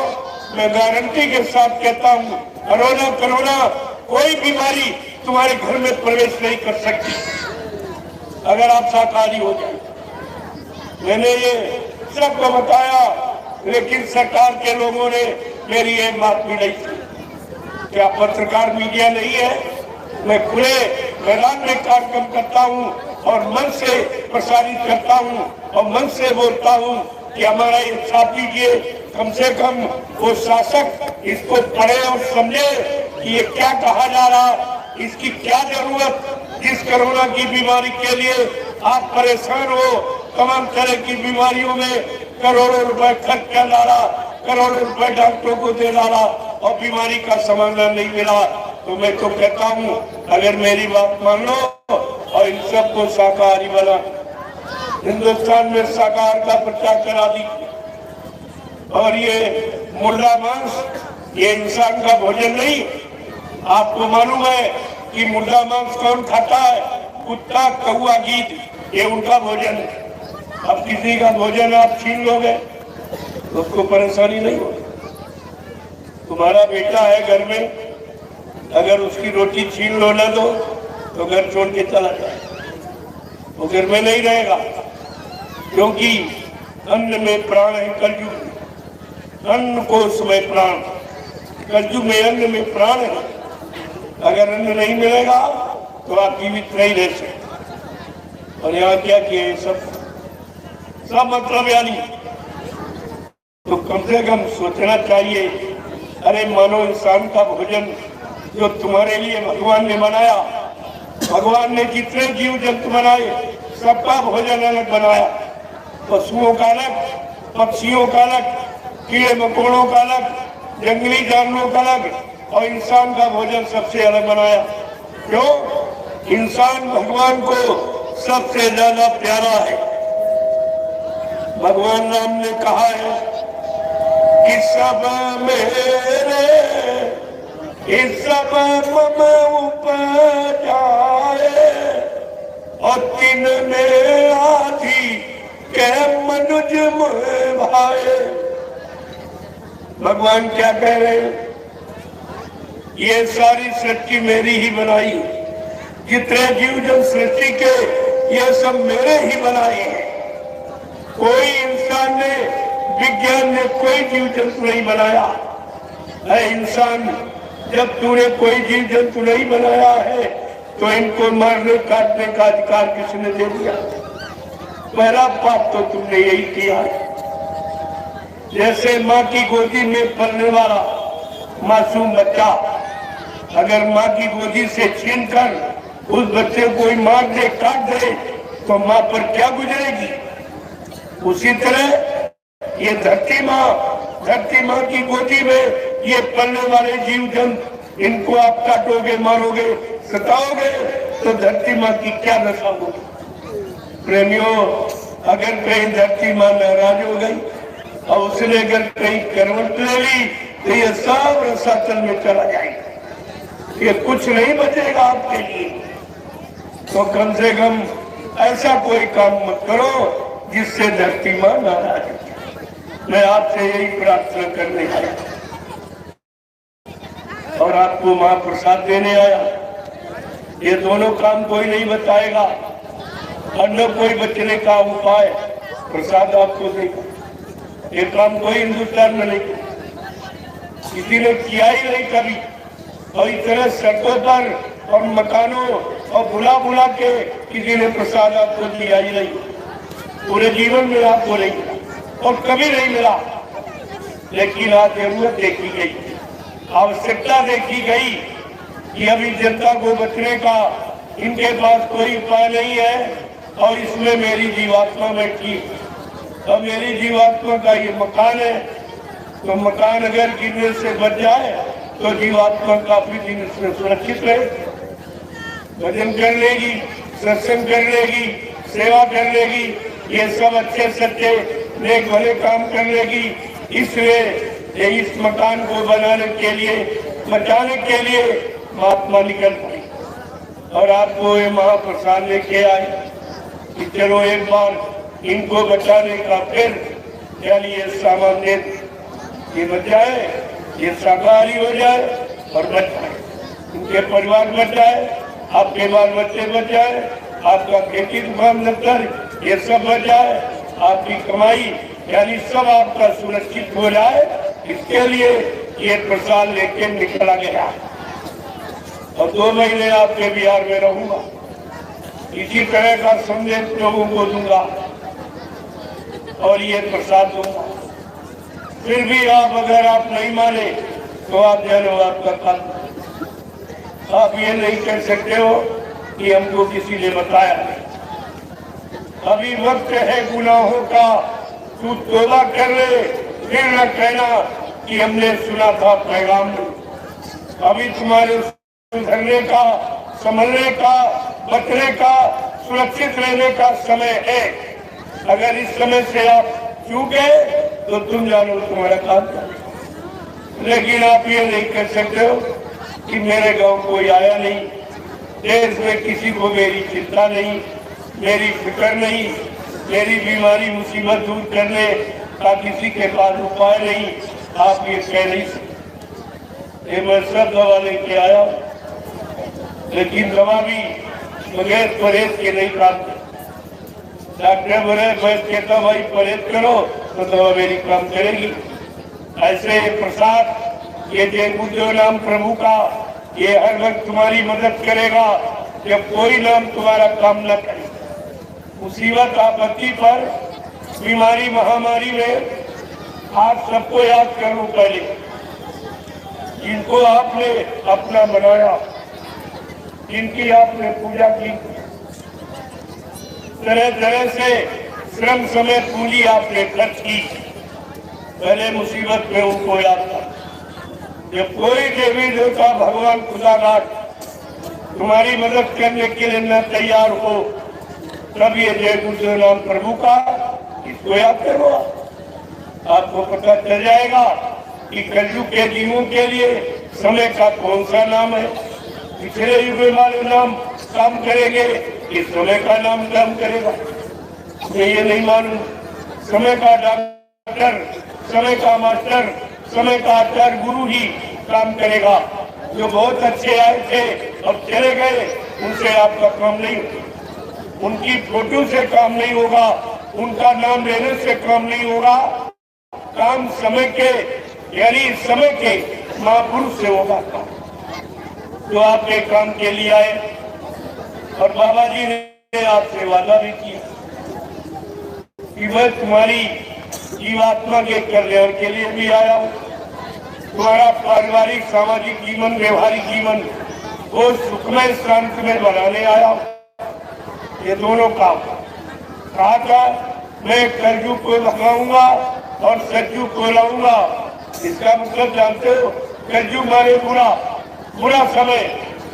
मैं गारंटी के साथ कहता हूँ कोरोना कोरोना कोई बीमारी तुम्हारे घर में प्रवेश नहीं कर सकती अगर आप शाकाहारी हो जाए। मैंने ये सबको बताया, लेकिन सरकार के लोगों ने मेरी एक बात भी नहीं सुनी। क्या पत्रकार मीडिया नहीं है? मैं खुले मैदान में कार्यक्रम करता हूँ और मन से प्रसारित करता हूँ और मन से बोलता हूँ कि हमारा ये छाप लीजिए, कम से कम वो शासक इसको पढ़े और समझे कि ये क्या कहा जा रहा, इसकी क्या जरूरत। जिस कोरोना की बीमारी के लिए आप परेशान हो, तमाम तरह की बीमारियों में करोड़ों रुपए खर्च कर डाला, करोड़ों रुपए डॉक्टरों को दे डाला और बीमारी का समाधान नहीं मिला। तो मैं तो कहता हूँ अगर मेरी बात मान लो और इन सबको शाकाहारी बना, हिंदुस्तान में शाकाहार का प्रचार करा दी। और ये मुर्गा मांस ये इंसान का भोजन नहीं। आपको मालूम है कि मुर्गा मांस कौन खाता है? कुत्ता, कौवा, गीद, ये उनका भोजन है। अब किसी का भोजन आप छीन लोगे तो उसको परेशानी नहीं होगी। तुम्हारा बेटा है घर में, अगर उसकी रोटी छीन लो ना दो तो घर छोड़ के चला जाए, वो घर में नहीं रहेगा। क्योंकि अन्न में प्राण है, कलयुग में अन्न कोश में प्राण, कलयुग में अन्न में प्राण है। अगर अन्न नहीं मिलेगा तो आप जीवित नहीं रह सकते। और यहाँ क्या किए सब मतलब यानी, तो कम से कम सोचना चाहिए। अरे मानो इंसान का भोजन जो तुम्हारे लिए भगवान ने बनाया, भगवान ने जितने जीव जंतु बनाए सबका भोजन अलग बनाया। पशुओं का अलग, पक्षियों का अलग, कीड़े मकोड़ों का अलग, जंगली जानवरों का अलग, और इंसान का भोजन सबसे अलग बनाया। क्यों? इंसान भगवान को सबसे ज्यादा प्यारा है। भगवान राम ने कहा है कि सब मेरे, इस सब मम उपजाए और तीन में आधी के मनुज भाए। भगवान क्या कह रहे हैं? ये सारी सृष्टि मेरी ही बनाई, जितने जीव जन सृष्टि के ये सब मेरे ही बनाए हैं। कोई इंसान ने, विज्ञान ने कोई जीव जंतु नहीं बनाया है। इंसान, जब तूने कोई जीव जंतु नहीं बनाया है तो इनको मारने काटने का अधिकार किसने दे दिया? पहला पाप तो तुमने यही किया है। जैसे माँ की गोदी में पलने वाला मासूम बच्चा अगर माँ की गोदी से छीनकर उस बच्चे को ही मार दे, काट दे, तो माँ पर क्या गुजरेगी? उसी तरह ये धरती माँ की गोदी में ये पलने वाले जीव जंतु, इनको आप काटोगे, मारोगे, सताओगे तो धरती माँ की क्या दशा होगी? प्रेमियों, अगर कहीं धरती माँ नाराज हो गई और उसने अगर कहीं करवट ले ली तो ये सब रसातल में चला जाएगा, ये कुछ नहीं बचेगा आपके लिए। तो कम से कम ऐसा कोई काम मत करो जिससे धरती माँ नाराज हो। मैं आपसे यही प्रार्थना करने आया और आपको महाप्रसाद देने आया। ये दोनों काम कोई नहीं बताएगा और न कोई बचने का उपाय प्रसाद आपको देगा। ये काम कोई हिंदुस्तान में नहीं, किसी ने किया ही नहीं कभी। और इतने सड़कों पर और मकानों और बुला बुला के किसी ने प्रसाद आपको दिया ही नहीं, पूरे जीवन में आपको नहीं मिला और कभी नहीं मिला। लेकिन आज जरूरत देखी गई, आवश्यकता देखी गई कि अभी जनता को बचने का इनके पास कोई उपाय नहीं है और इसमें मेरी जीवात्मा बैठी। अब मेरी जीवात्मा का ये मकान है, तो मकान अगर गिरने से बच जाए तो जीवात्मा काफी दिन इसमें सुरक्षित रहे, भजन कर लेगी, सत्संग कर लेगी, सेवा कर लेगी, ये सब अच्छे सच्चे नेक भले काम कर लेगी। इसलिए इस मकान को बनाने के लिए, बचाने के लिए महात्मा निकल पड़ी और आपको ये महाप्रसाद लेके आए। कि चलो एक बार इनको बचाने का फिर चलिए सामान दे, ये बच जाए, ये शाकाहारी हो जाए और बच जाए, इनके परिवार बच जाए, आपके बाल बच्चे बच जाए, आपका खेती दुकान दफ्तर ये सब बच जाए, आपकी कमाई यानी सब आपका सुरक्षित हो जाए, इसके लिए ये प्रसाद लेके निकला गया। और 2 महीने आपके बिहार में रहूंगा, इसी तरह का संदेश लोगों को दूंगा और ये प्रसाद दूंगा। फिर भी आप अगर आप नहीं माने तो आप जानो आपका काम। आप ये नहीं कह सकते हो कि हमको किसी ने बताया। अभी वक्त है गुनाहों का, तू तौबा कर ले, फिर न कहना कि हमने सुना था पैगाम। अभी तुम्हारे सुधरने का, संभलने का, बचने का, सुरक्षित रहने का समय है। अगर इस समय से आप चूक गए तो तुम जानो तुम्हारा काम क्या। लेकिन आप ये नहीं कर सकते हो कि मेरे गांव कोई आया नहीं, देश में किसी को मेरी चिंता नहीं, मेरी फिक्र नहीं, मेरी बीमारी मुसीबत दूर करने का किसी के पास उपाय नहीं। आप ये कह नहीं सकते। ये मैं सब दवा लेके आया, लेकिन दवा भी बगैर परहेज के नहीं काम करती। डॉक्टर बोले मैं कहता भाई परहेज करो तो दवा मेरी काम करेगी। ऐसे प्रसाद ये जय नाम प्रभु का, ये हर वक्त तुम्हारी मदद करेगा जब कोई नाम तुम्हारा काम न करे। मुसीबत आपत्ति पर, बीमारी महामारी में आप सबको याद करो पहले, जिनको आपने अपना बनाया, जिनकी आपने पूजा की, तरह तरह से श्रम समय पूंजी आपने खर्च की, पहले मुसीबत में उनको याद कर। जब कोई देवी देवता भगवान खुदाघाट तुम्हारी मदद करने के लिए न तैयार हो, तब ये जय गुरु नाम प्रभु का इसको याद करो। आपको पता चल जाएगा कि कलयुग के दिनों के लिए समय का कौन सा नाम है। पिछले युग वाले नाम काम करेंगे, इस समय का नाम काम करेगा। मैं ये नहीं मानूं समय का डॉक्टर, समय का मास्टर, समय का आचार्य गुरु ही काम करेगा। जो बहुत अच्छे आए थे और चले गए, उनसे आपका काम नहीं, उनकी फोटो से काम नहीं होगा, उनका नाम लेने से काम नहीं होगा। काम समय के यानी समय के महापुरुष से होगा। जो आपके काम के लिए आए और बाबा जी ने आपसे वादा भी किया कि मैं तुम्हारी जीवात्मा के कल्याण के लिए भी आया हूँ। तुम्हारा पारिवारिक, सामाजिक जीवन, व्यवहारिक जीवन वो सुखमय शांतिमय बनाने आया हूँ। ये दोनों काम कहा था, मैं कलयुग को भगाऊंगा और सतयुग को लाऊंगा। इसका मतलब जानते हो, कलयुग मारे बुरा समय,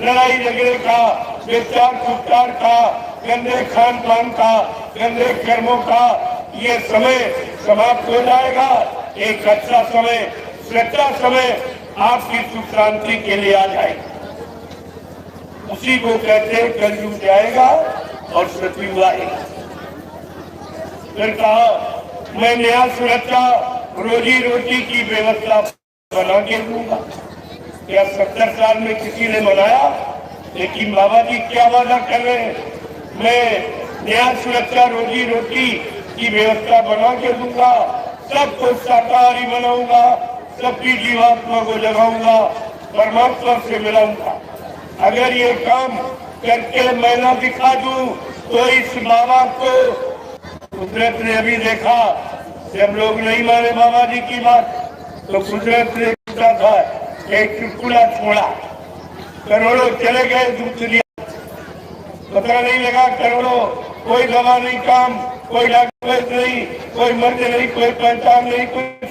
लड़ाई झगड़े का, बेचार छुटकार का, गंदे खान पान का, गंदे कर्मों का ये समय समाप्त हो जाएगा। एक अच्छा समय, सच्चा समय आपकी सुख शांति के लिए आ जाएगा। उसी को कहते हैं कलयुग जाएगा और सतयुग आएगा। फिर कहा मैं न्याय, सुरक्षा, रोजी रोटी की व्यवस्था बना के दूंगा। क्या 70 साल में किसी ने बनाया? लेकिन बाबा जी क्या वादा कर रहे हैं, मैं न्याय, सुरक्षा, रोजी रोटी की व्यवस्था बना के दूंगा, सबको शाकाहारी बनाऊंगा, सबकी जीवात्मा को जगाऊंगा, परमात्मा से मिलाऊंगा। अगर ये काम करके मैं न दिखा दूं तो इस बाबा को कुदरत ने अभी देखा, जब लोग नहीं माने बाबा जी की बात तो कुदरत ने पूछा था, एक चुटकुला छोड़ा, करोड़ों चले गए दूध लिया, पता नहीं लगा करोड़ों, कोई दवा नहीं काम, कोई डॉक्टर नहीं, कोई मर्द नहीं, कोई पहचान नहीं, कुछ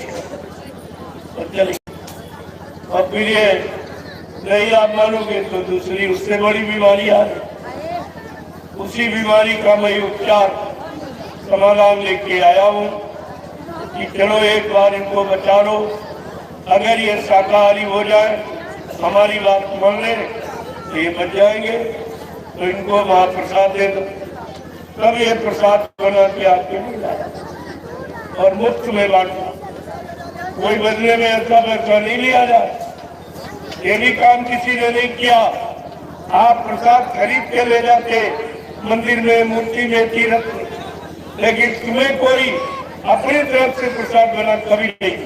चले। और फिर ये नहीं आप मानोगे तो दूसरी उससे बड़ी बीमारी आ गई। उसी बीमारी का मैं उपचार समाधान लेके आया हूँ कि चलो एक बार इनको बचा लो। अगर ये शाकाहारी हो जाए, हमारी बात मान ले तो ये बच जाएंगे। तो इनको महाप्रसाद दे दो। तब ये प्रसाद बना के आपके लिए लाया और मुफ्त में बांटा। कोई बदले में ऐसा पैसा नहीं लिया जाए, ये भी काम किसी ने नहीं किया। आप प्रसाद खरीद के ले जाते मंदिर में, मूर्ति में, तीर्थ, लेकिन तुम्हें कोई अपनी तरफ से प्रसाद बना कभी नहीं,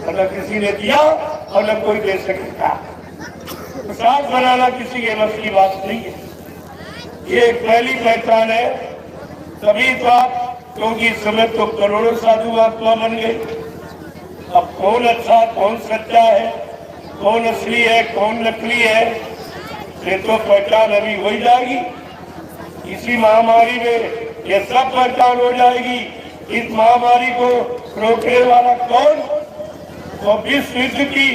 न किसी ने दिया और न कोई दे सकेगा। प्रसाद बनाना किसी के बस की बात नहीं है। ये एक पहली पहचान है। तभी तो आप, क्योंकि इस समय तो करोड़ों साधु महात्मा बन गए। अब कौन अच्छा कौन सच्चा है, कौन असली है कौन नकली है, ये तो पहचान अभी हो ही जाएगी। इसी महामारी में ये सब पहचान हो जाएगी। इस महामारी को रोकने वाला कौन, और विश्व युद्ध की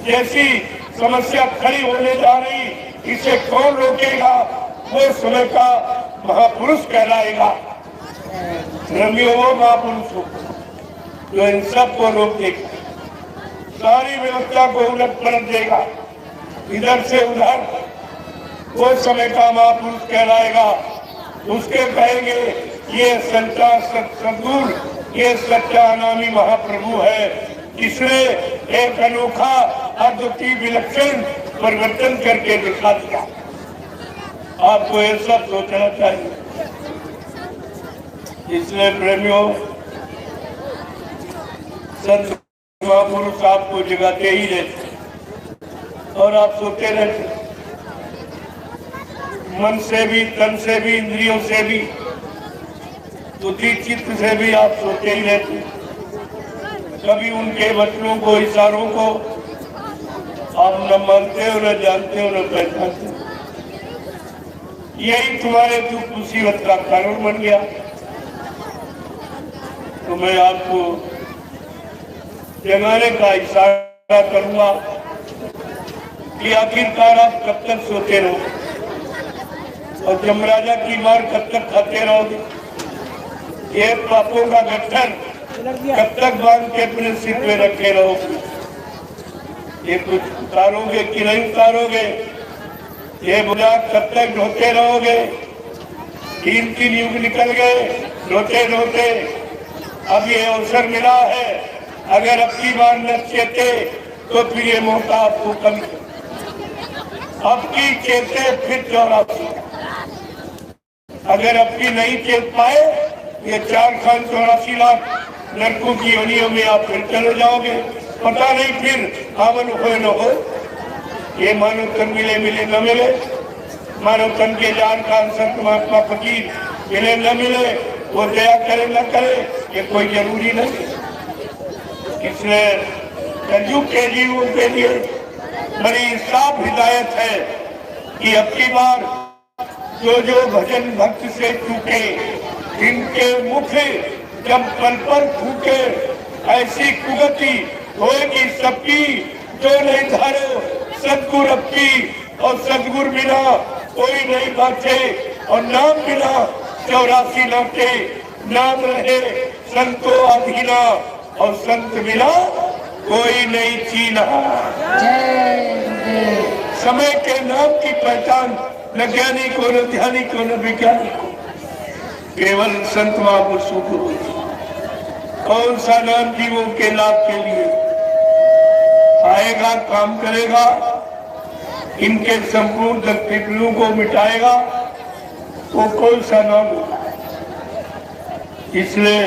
जैसी समस्या खड़ी होने जा रही, इसे कौन रोकेगा, वो समय का महापुरुष कहलाएगा। रंगियों वो महापुरुष हो जो इन सब को रोक देगा, सारी व्यवस्था को उलट पलट देगा, इधर से उधर, वो समय का महापुरुष कहलाएगा। उसके कहेंगे ये सच्चा सद्गुरु, ये सच्चा अनामी महाप्रभु है, इसने एक अनोखा अद्वितीय विलक्षण परिवर्तन करके दिखा दिया। आपको ये सब सोचना चाहिए। इसलिए प्रेमियों, संत महापुरुष आपको जगाते ही रहते और आप सोते रहते, मन से भी, तन से भी, इंद्रियों से भी, बुद्धि चित्त से भी आप सोते ही रहते। कभी उनके वचनों को, इशारों को आप न मानते हो, न जानते हो, न पहचानते हो। यही तुम्हारे दुख मुसीबत का कारण बन गया। तो मैं आपको जगाने का इशारा करूंगा कि आखिरकार आप कब तक सोते रहोगे और यमराजा की मार कब तक खाते रहोगे। ये पापों का गठन कब तक बांध के अपने सिर पे रखे रहोगे। ये कुछ उतारोगे कि नहीं उतारोगे, ये बोझा कब तक ढोते रहोगे। 3 युग निकल गए ढोते ढोते, अब ये अवसर मिला है। अगर अब की बार न चेते तो फिर ये मौका आपको कम, अब की चेते फिर 84। अगर अब की नहीं चेत पाए, ये 4 लाख नरकों की योनियों में आप फिर चले जाओगे। पता नहीं फिर आवन हो न हो, ये मानव तन मिले मिले न मिले, मानव तन के जान का संत महात्मा फकीर मिले न मिले, वो दया करे न करे, ये कोई जरूरी नहीं। इसलिए कलयुग के जीवों के लिए बड़ी साफ हिदायत है कि अब की बार जो भजन भक्त से चूके, इनके मुख जब पल पर फूके, ऐसी कुगति होगी सबकी जो नहीं धारो सदगुरु अपनी, और सदगुरु बिना कोई नहीं बाँचे, और नाम बिना 84 नाते, नाम रहे संतो अधीना, और संत बिना कोई नहीं चीना। समय के नाम की पहचान न ज्ञानी को, न ध्यानी को, न विज्ञानी को, केवल संत महापुरुषों को। कौन सा नाम जीवों के लाभ के लिए आएगा, काम करेगा, इनके संपूर्ण दक्तित्वों को मिटाएगा, वो कौन सा नाम होगा। इसलिए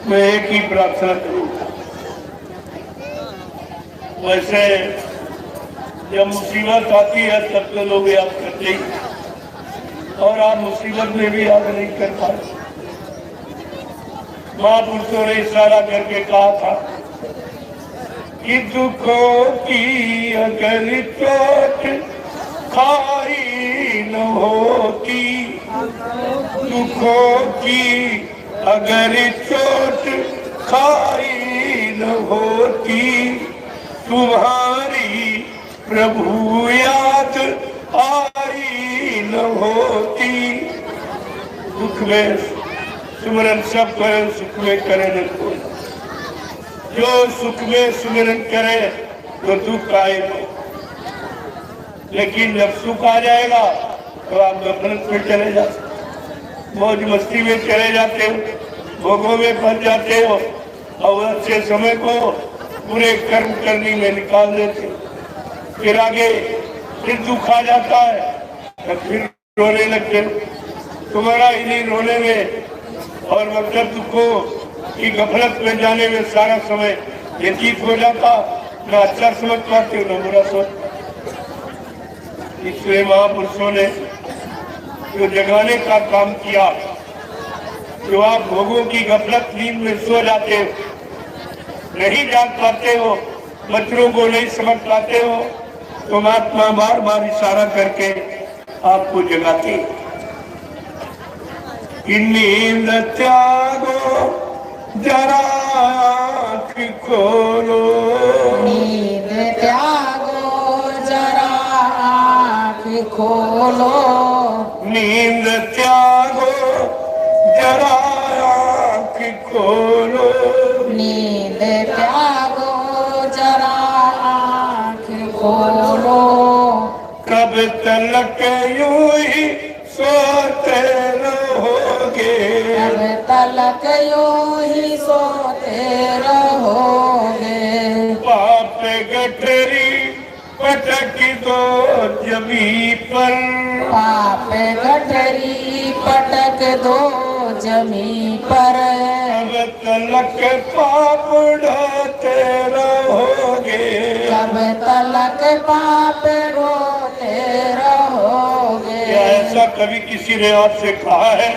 मैं एक ही प्रार्थना करूंगा। वैसे जब मुसीबत आती है तब तो लोग याद करते ही, और आप मुसीबत में भी याद नहीं कर पाते। महापुरुषों ने इशारा करके कहा था कि दुखों की अगर चोट खाई न होती, दुखों की अगर चोट खाई न होती, तुम्हारी प्रभु याद आई न होती। दुख में सुमरन सब करे, सुख में करे न कोई। जो सुख में सुमरन करे तो दुख आए, लेकिन जब सुख आ जाएगा तो आप गफलत में चले जाते, मौज मस्ती में चले जाते हो, भोगों में फंस जाते हो और अच्छे समय को पूरे कर्म करने में निकाल देते हो। फिर आगे फिर दुख आ जाता है तो फिर रोने लगते हो। तुम्हारा इन्हीं रोने में और मतलब दुखों की गफलत में जाने में सारा समय व्यतीत हो जाता, न अच्छा समझ पाते हो न बुरा समझ। इसलिए महापुरुषों ने जो जगाने का काम किया, जो आप भोगों की गफलत नींद में सो जाते हो, नहीं जाग पाते हो, बच्चों को नहीं समझ पाते हो, तो महात्मा बार बार इशारा करके आपको जगाते। नींद त्यागो जरा आँख खोलो, नींद त्यागो जरा आँख खोलो, नींद त्यागो जरा आँख खोलो, नींद त्यागो जरा आँख खोलो। कब तलक यूं ही सोते रहोगे, कब तलक यूं ही सोते रहोगे, पाप गठरी पटक दो जमी पर, पाप गठरी पटक दो जमी पर, कब तलक पाप ढोते रहोगे, कब तलक पाप ढोते रहोगे। क्या ऐसा कभी किसी ने आपसे कहा है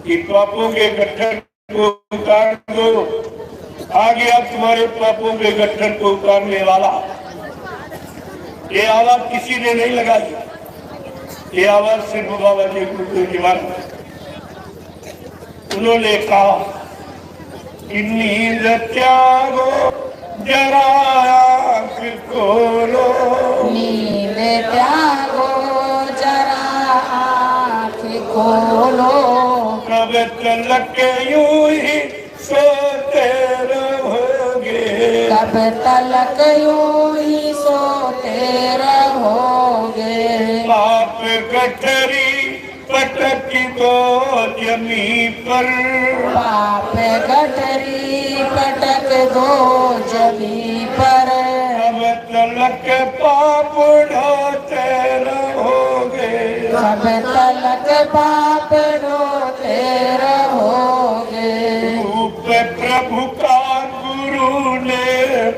कि पापों के गठन को उतार दो? आ गया तुम्हारे पापों के गठन को उतारने वाला। ये आवाज किसी ने नहीं लगाई, ये आवाज सिर्फ बाबा जी गुरुदेव जी महाराज उन्होंने कहा कि नींद त्यागो जरा आँख खोलो, नींद त्यागो जरा आँख खोलो, कब तलक यूं ही सोते रहोगे, कब तलक यूं ही सोते रहोगे। पाप गठरी पटक दो जमी पर, पाप गठरी पटक दो जमी पर, कब तलक पाप ढोते रहोगे, कब तलक पाप ढोते रहोगे। रूप प्रभु का गुरु ने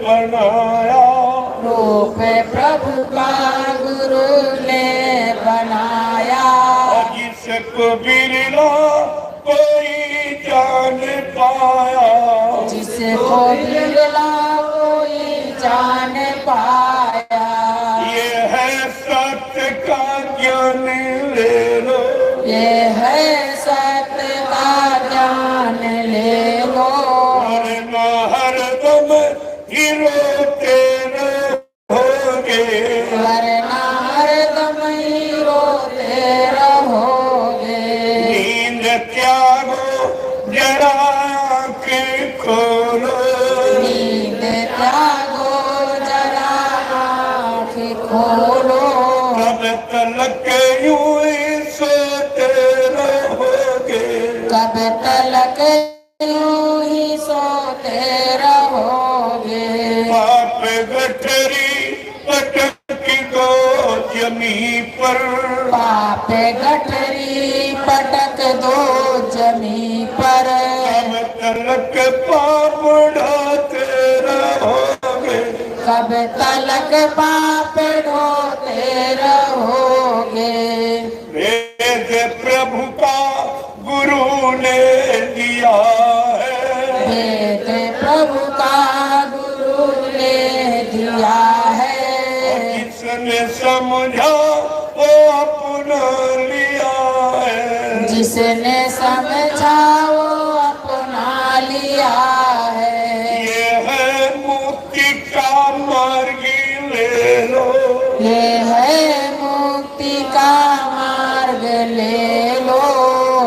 बनाया, रूप प्रभु का गुरु ने बनाया, जिसको बिरला कोई जान पाया, जिसको बिरला कोई जान पाया। ये है सत्य का ज्ञान ले लो, ये है सत्य का ज्ञान ले लो, वरना हरदम ही रोते रहोगे, वरना हरदम ही रोते रहोगे। नींद त्यागो जरा आँख खोलो, नींद त्यागो जरा आँख खोलो, कब तलक यूं ही सोते रहोगे, कब तलक यूं ही सोते रहोगे। पाप गठरी पटक दो जमी पर, पाप गठरी पटक दो जमी पर, कब तलक पाप ढोते रहोगे, कब तलक पाप ढोते रहोगे। वेद प्रभु का गुरु ने दिया है, वेद प्रभु का गुरु ने दिया है, जिसने समझा वो अपना लिया है, जिसने समझा वो अपना लिया है। ये है मुक्ति का मार्ग ले लो, ये है मुक्ति का मार्ग ले लो,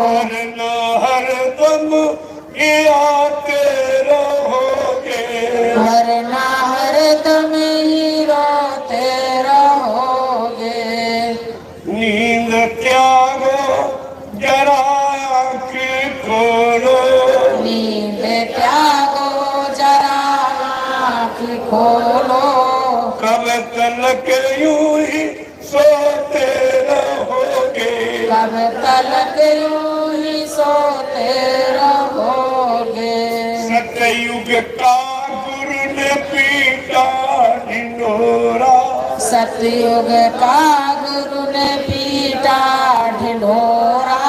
वरना हरदम आते रहोगे, वरना हरदम ही रोते रहोगे। नींद खोलो, नींद त्यागो जरा आँख खोलो, कब तलक यूं ही सोते रहोगे, कब तलक यूं ही सोते रहोगे। सतयुग का गुरु ने पीटा ढिंढोरा, सतयुग का गुरु ने पीटा ढिंढोरा,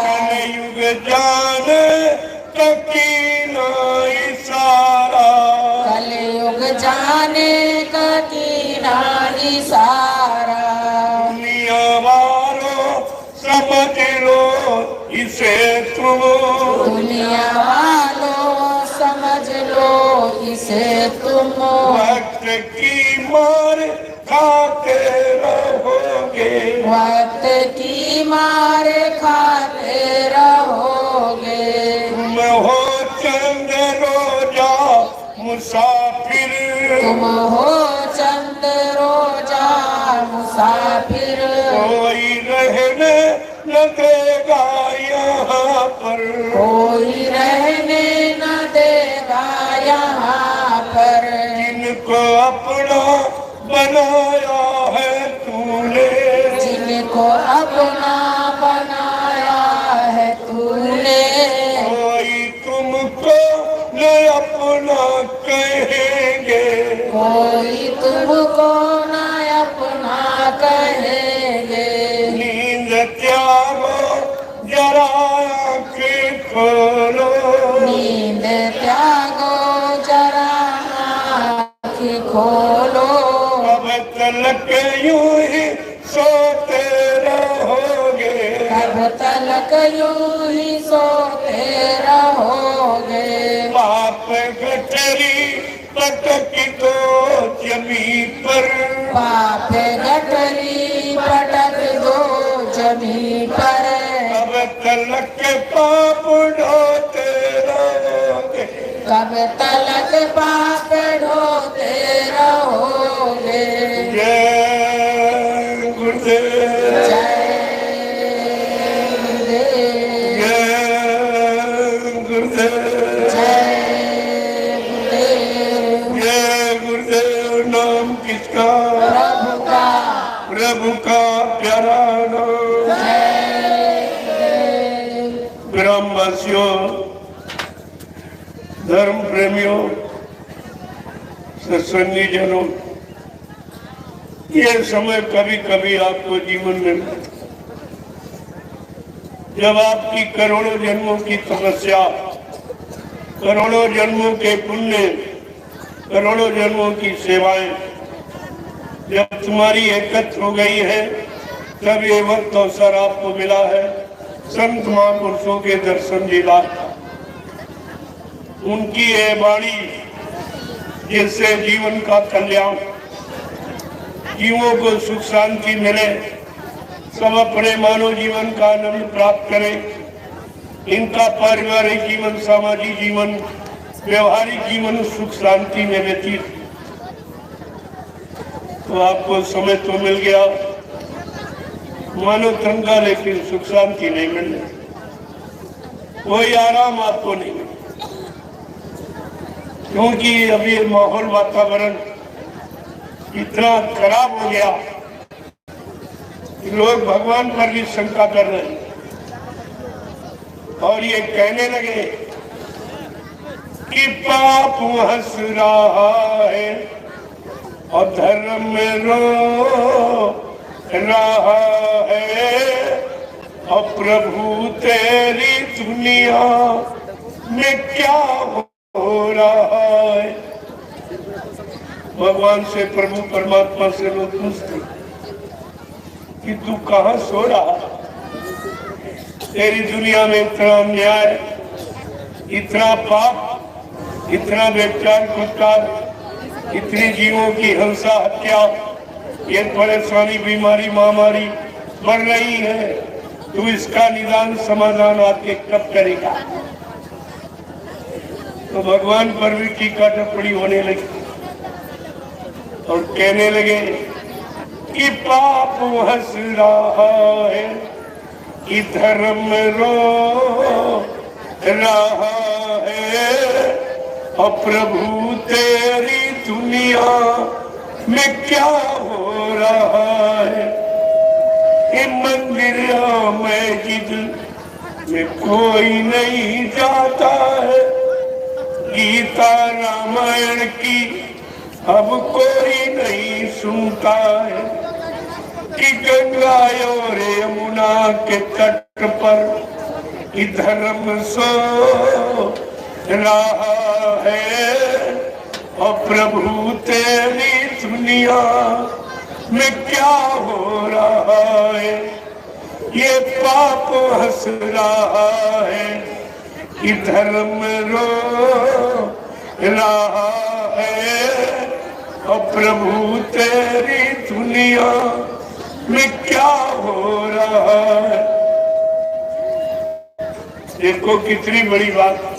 कलयुग जाने ककीना इशारा, कलयुग जाने का कीना इशारा। दुनिया वालों समझ लो इसे तुम, दुनिया वालों समझ लो इसे तुम, वक्त की मार खाते रहोगे, वक्त की मार खाते रहोगे। तुम हो चंद रोजा मुसाफिर, तुम हो चंद रोजा मुसाफिर, कोई रहने न देगा यहाँ पर, कोई रहने न देगा यहाँ पर। जिनको अपना बनाया है तूने, जिनको अपना बनाया है तूने, कोई तुमको न अपना कहेंगे, कोई तुमको न अपना कहेंगे। नींद त्यागो जरा आँखें खोलो, नींद त्यागो जरा आँख खोलो, अब तलक यूं ही सोते रहोगे, कब तलक यूं ही सोते रहोगे। पाप गठरी पटकी तो जमीन पर, पाप गठरी पटक दो जमीन पर, अब तलक पाप ढोते रहोगे, कब तलक पाप ढोते रहोगे। जय गुरुदेव, जय गुरुदेव, जय गुरुदेव, जय गुरुदेव। जय गुरुदेव। नाम किसका? प्रभु का, प्रभु का प्यारा नाम। जय गुरुदेव। ग्रामवासियों, धर्म प्रेमियों, सत्संगी जनों, ये समय कभी कभी आपको जीवन में मिलता है जब आपकी करोड़ों जन्मों की तपस्या, करोड़ों जन्मों के पुण्य, करोड़ों जन्मों की सेवाएं जब तुम्हारी एकत्र हो गई है, तब ये वक्त अवसर आपको मिला है संत महापुरुषों के दर्शन जिला, उनकी ये वाणी जिससे जीवन का कल्याण, जीवों को सुख शांति मिले, सब अपने मानव जीवन का आनंद प्राप्त करें, इनका पारिवारिक जीवन, सामाजिक जीवन, व्यवहारिक जीवन सुख शांति में व्यतीत। तो आपको समय तो मिल गया मानव तन का, लेकिन सुख शांति नहीं मिल रही, कोई आराम आपको नहीं मिला, क्योंकि अभी माहौल, वातावरण इतना खराब हो गया कि लोग भगवान पर भी शंका कर रहे हैं और ये कहने लगे कि पाप हंस रहा है और धर्म में रो रहा है, और प्रभु तेरी दुनिया में क्या हो रहा है। भगवान से, प्रभु परमात्मा से लोग पूछते कि तू कहाँ सो रहा, तेरी दुनिया में इतना अन्याय, इतना पाप, इतना व्यभिचार, कुत्कार, इतनी जीवों की हिंसा, हत्या, ये परेशानी, बीमारी, महामारी बढ़ रही है, तू इसका निदान, समाधान आके कब करेगा। तो भगवान पर भी टीका टिप्पणी होने लगी और कहने लगे कि पाप हंस रहा है, कि धर्म रो रहा है। और प्रभु तेरी दुनिया में क्या हो रहा है। ये मंदिरों मस्जिद में कोई नहीं जाता है। गीता रामायण की अब कोई नहीं सुनता है कि गंगा और यमुना के तट पर धर्म सो रहा है। और प्रभु तेरी दुनिया में क्या हो रहा है। ये पाप हंस रहा है कि धर्म रो रहा है। और प्रभु तेरी दुनिया में क्या हो रहा है। देखो कितनी बड़ी बात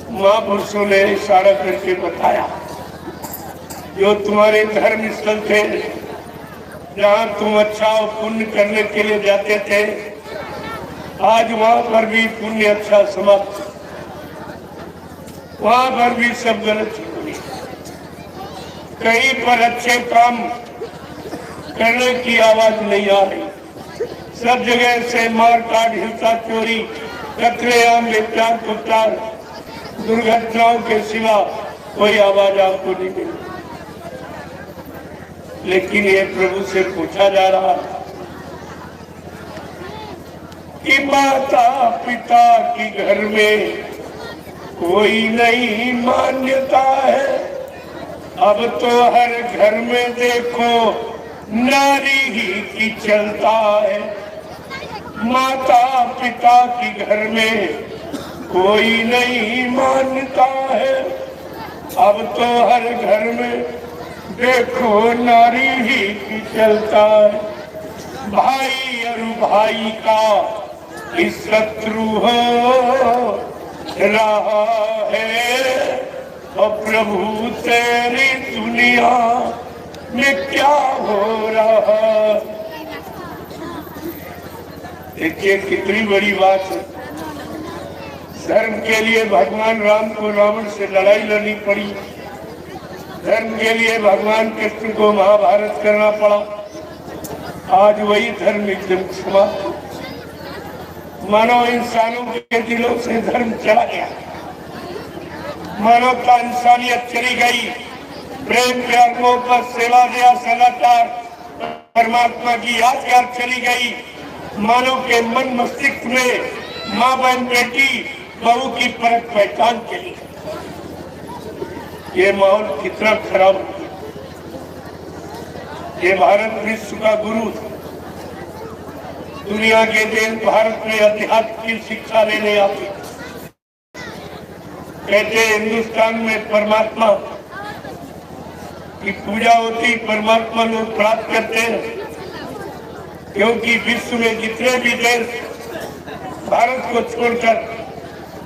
महापुरुषों ने इशारा करके बताया। जो तुम्हारे धर्म स्थल थे, जहाँ तुम अच्छा और पुण्य करने के लिए जाते थे, आज वहाँ पर भी पुण्य अच्छा समाप्त, वहाँ पर भी सब गलत हुई। कहीं पर अच्छे काम करने की आवाज नहीं आ रही। सब जगह से मार काट, हिंसा, चोरी, कत्लेआम, व्यभिचार, कुत्तार, दुर्घटनाओं के सिवा कोई आवाज आपको नहीं मिली। लेकिन ये प्रभु से पूछा जा रहा है कि माता पिता की घर में कोई नहीं मान्यता है। अब तो हर घर में देखो नारी ही की चलता है। माता पिता की घर में कोई नहीं मानता है। अब तो हर घर में देखो नारी ही की चलता है। भाई और भाई का इस शत्रु हो रहा है। और प्रभु तेरी दुनिया में क्या हो रहा है। देखिए कितनी बड़ी बात है। धर्म के लिए भगवान राम को रावण से लड़ाई लड़नी पड़ी। धर्म के लिए भगवान कृष्ण को महाभारत करना पड़ा। आज वही धर्म एकदम समाप्त। मानो इंसानों के दिलों से धर्म चला गया। मानवता इंसानियत चली गई। प्रेम प्यार मोहब्बत सेवा दया सदाचार परमात्मा की यादगार चली गई। मानव के मन मस्तिष्क में माँ बहन बेटी बहू की परख पहचान चली। ये माहौल कितना खराब है। ये भारत विश्व का गुरु, दुनिया के देश भारत में अध्यात्म की शिक्षा लेने आते। कहते हिंदुस्तान में परमात्मा की पूजा होती, परमात्मा लोग प्राप्त करते हैं। क्योंकि विश्व में जितने भी देश भारत को छोड़कर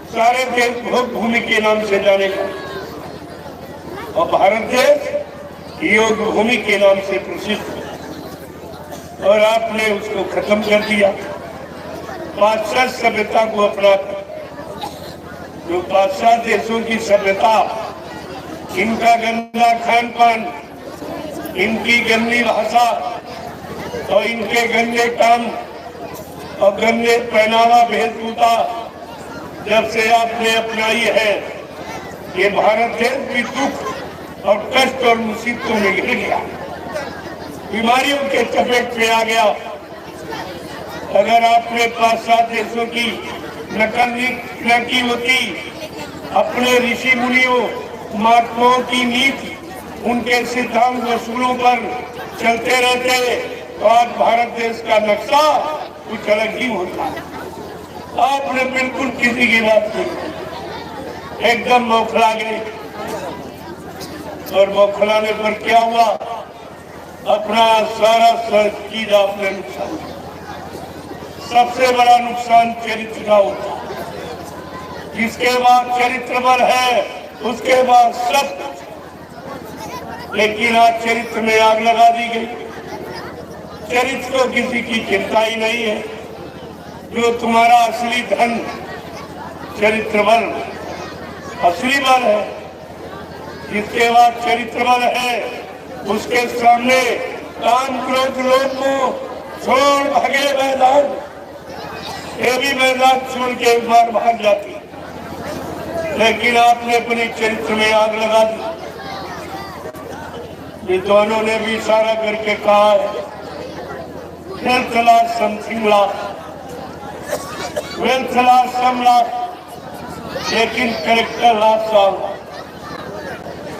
सारे देश भोग भूमि के नाम से जानेगा और भारत देश योग भूमि के नाम से प्रसिद्ध है। और आपने उसको खत्म कर दिया। पाश्चात्य सभ्यता को अपना, जो पाश्चात्य देशों की सभ्यता, इनका गंदा खान पान, इनकी गंदी भाषा और इनके गंदे काम और गंदे पहनावा वेशभूषा जब से आपने अपनाई है, ये भारत देश भी दुख और कष्ट और मुसीबतों में घिर गया। बीमारियों के चपेट में आ गया। अगर आपने पाश्चात्य देशों की नकल न की होती, अपने ऋषि मुनियों महात्माओं की नीति, उनके सिद्धांत वसूलों पर चलते रहते, तो आज भारत देश का नक्शा कुछ अलग ही होता। आपने बिल्कुल किसी की बात नहीं, एकदम बौखला गए। और बौखलाने पर क्या हुआ, अपना सारा चीज आपने नुकसान। सबसे बड़ा नुकसान चरित्र का होता। जिसके बाद चरित्र बल है, उसके बाद सब। लेकिन आज चरित्र में आग लगा दी गई। चरित्र को किसी की चिंता ही नहीं है। जो तुम्हारा असली धन चरित्र बल असली बल है। जिसके बाद चरित्र बल है उसके सामने काम क्रोध लोभ मोह छोड़ भागे मैदान। ये भी मैदान छोड़ के एक बार भाग जाती, लेकिन आपने अपने चरित्र में आग लगा दी। ये दोनों ने भी इशारा करके कहा है wealth loss something loss, wealth loss some loss, लेकिन कैरेक्टर लॉस ऑल।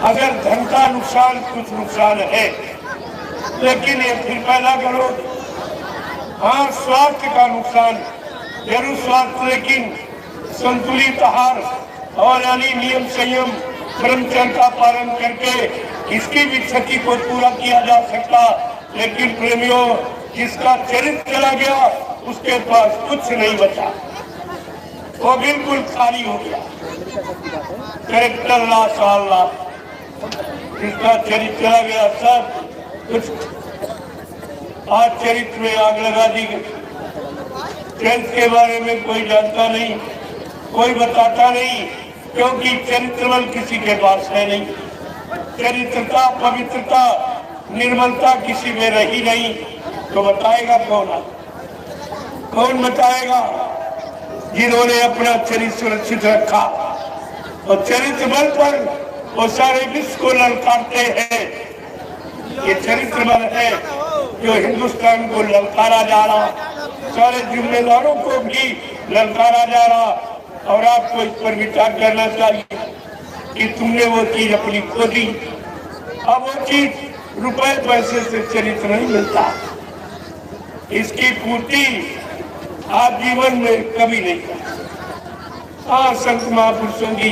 अगर धन का नुकसान कुछ नुकसान है, लेकिन ये फिर पैदा करो। हाँ, स्वास्थ्य का नुकसान जरूर स्वास्थ्य, लेकिन संतुलित आहार और यानी नियम संयम ब्रह्मचर्य का पालन करके इसकी भी क्षति को पूरा किया जा सकता। लेकिन प्रेमियों, जिसका चरित्र चला गया उसके पास कुछ नहीं बचा, वो बिल्कुल खाली हो गया। Character loss all loss. जिसका चरित्र चला गया सब कुछ। आज चरित्र में आग लगा दी गई। चरित्र के बारे में कोई जानता नहीं, कोई बताता नहीं, क्योंकि चरित्र बल किसी के पास है नहीं। चरित्रता, पवित्रता, निर्मलता किसी में रही नहीं, तो बताएगा कौन? कौन बताएगा? जिन्होंने अपना चरित्र सुरक्षित रखा और चरित्र बल पर वो सारे विश्व को ललकारते हैं। ये चरित्र बल है जो हिंदुस्तान को ललकारा जा रहा, सारे जिम्मेदारों को भी ललकारा जा रहा। और आपको इस पर विचार करना चाहिए कि तुमने वो चीज अपनी खो दी। अब वो चीज रुपए पैसे से चरित्र नहीं मिलता, इसकी पूर्ति आप जीवन में कभी नहीं कर। हाँ, संत महापुरुषों की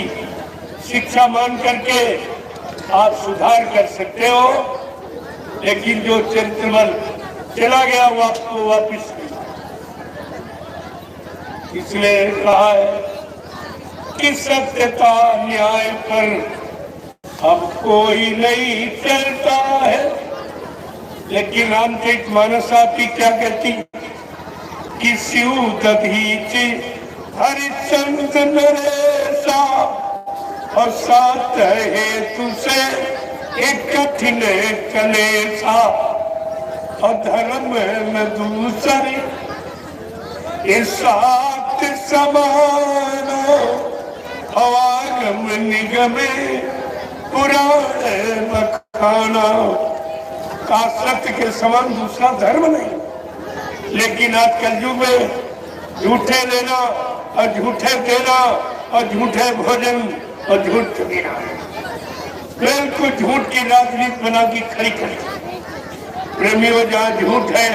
शिक्षा मान करके आप सुधार कर सकते हो, लेकिन जो चरित्र बल चला गया वो आपको वापिस नहीं। इसलिए कहा है कि सत्यता न्याय पर अब कोई नहीं चलता है। लेकिन रामचरितमानस आपकी क्या कहती कि शिव दधीच हरिश्चंद्र नरेशा और साथ हेतु से एक कठिन कलेशा और धर्म में दूसरे इस साथ समान अवागम निगमे पुराण बखाना का सत्य के समान दूसरा धर्म नहीं। लेकिन आज कलयुग में झूठे लेना और झूठे देना और झूठे भोजन और झूठ पीना, बिल्कुल झूठ की राजनीति बना की खड़ी खड़ी। प्रेमियों, जहाँ झूठ है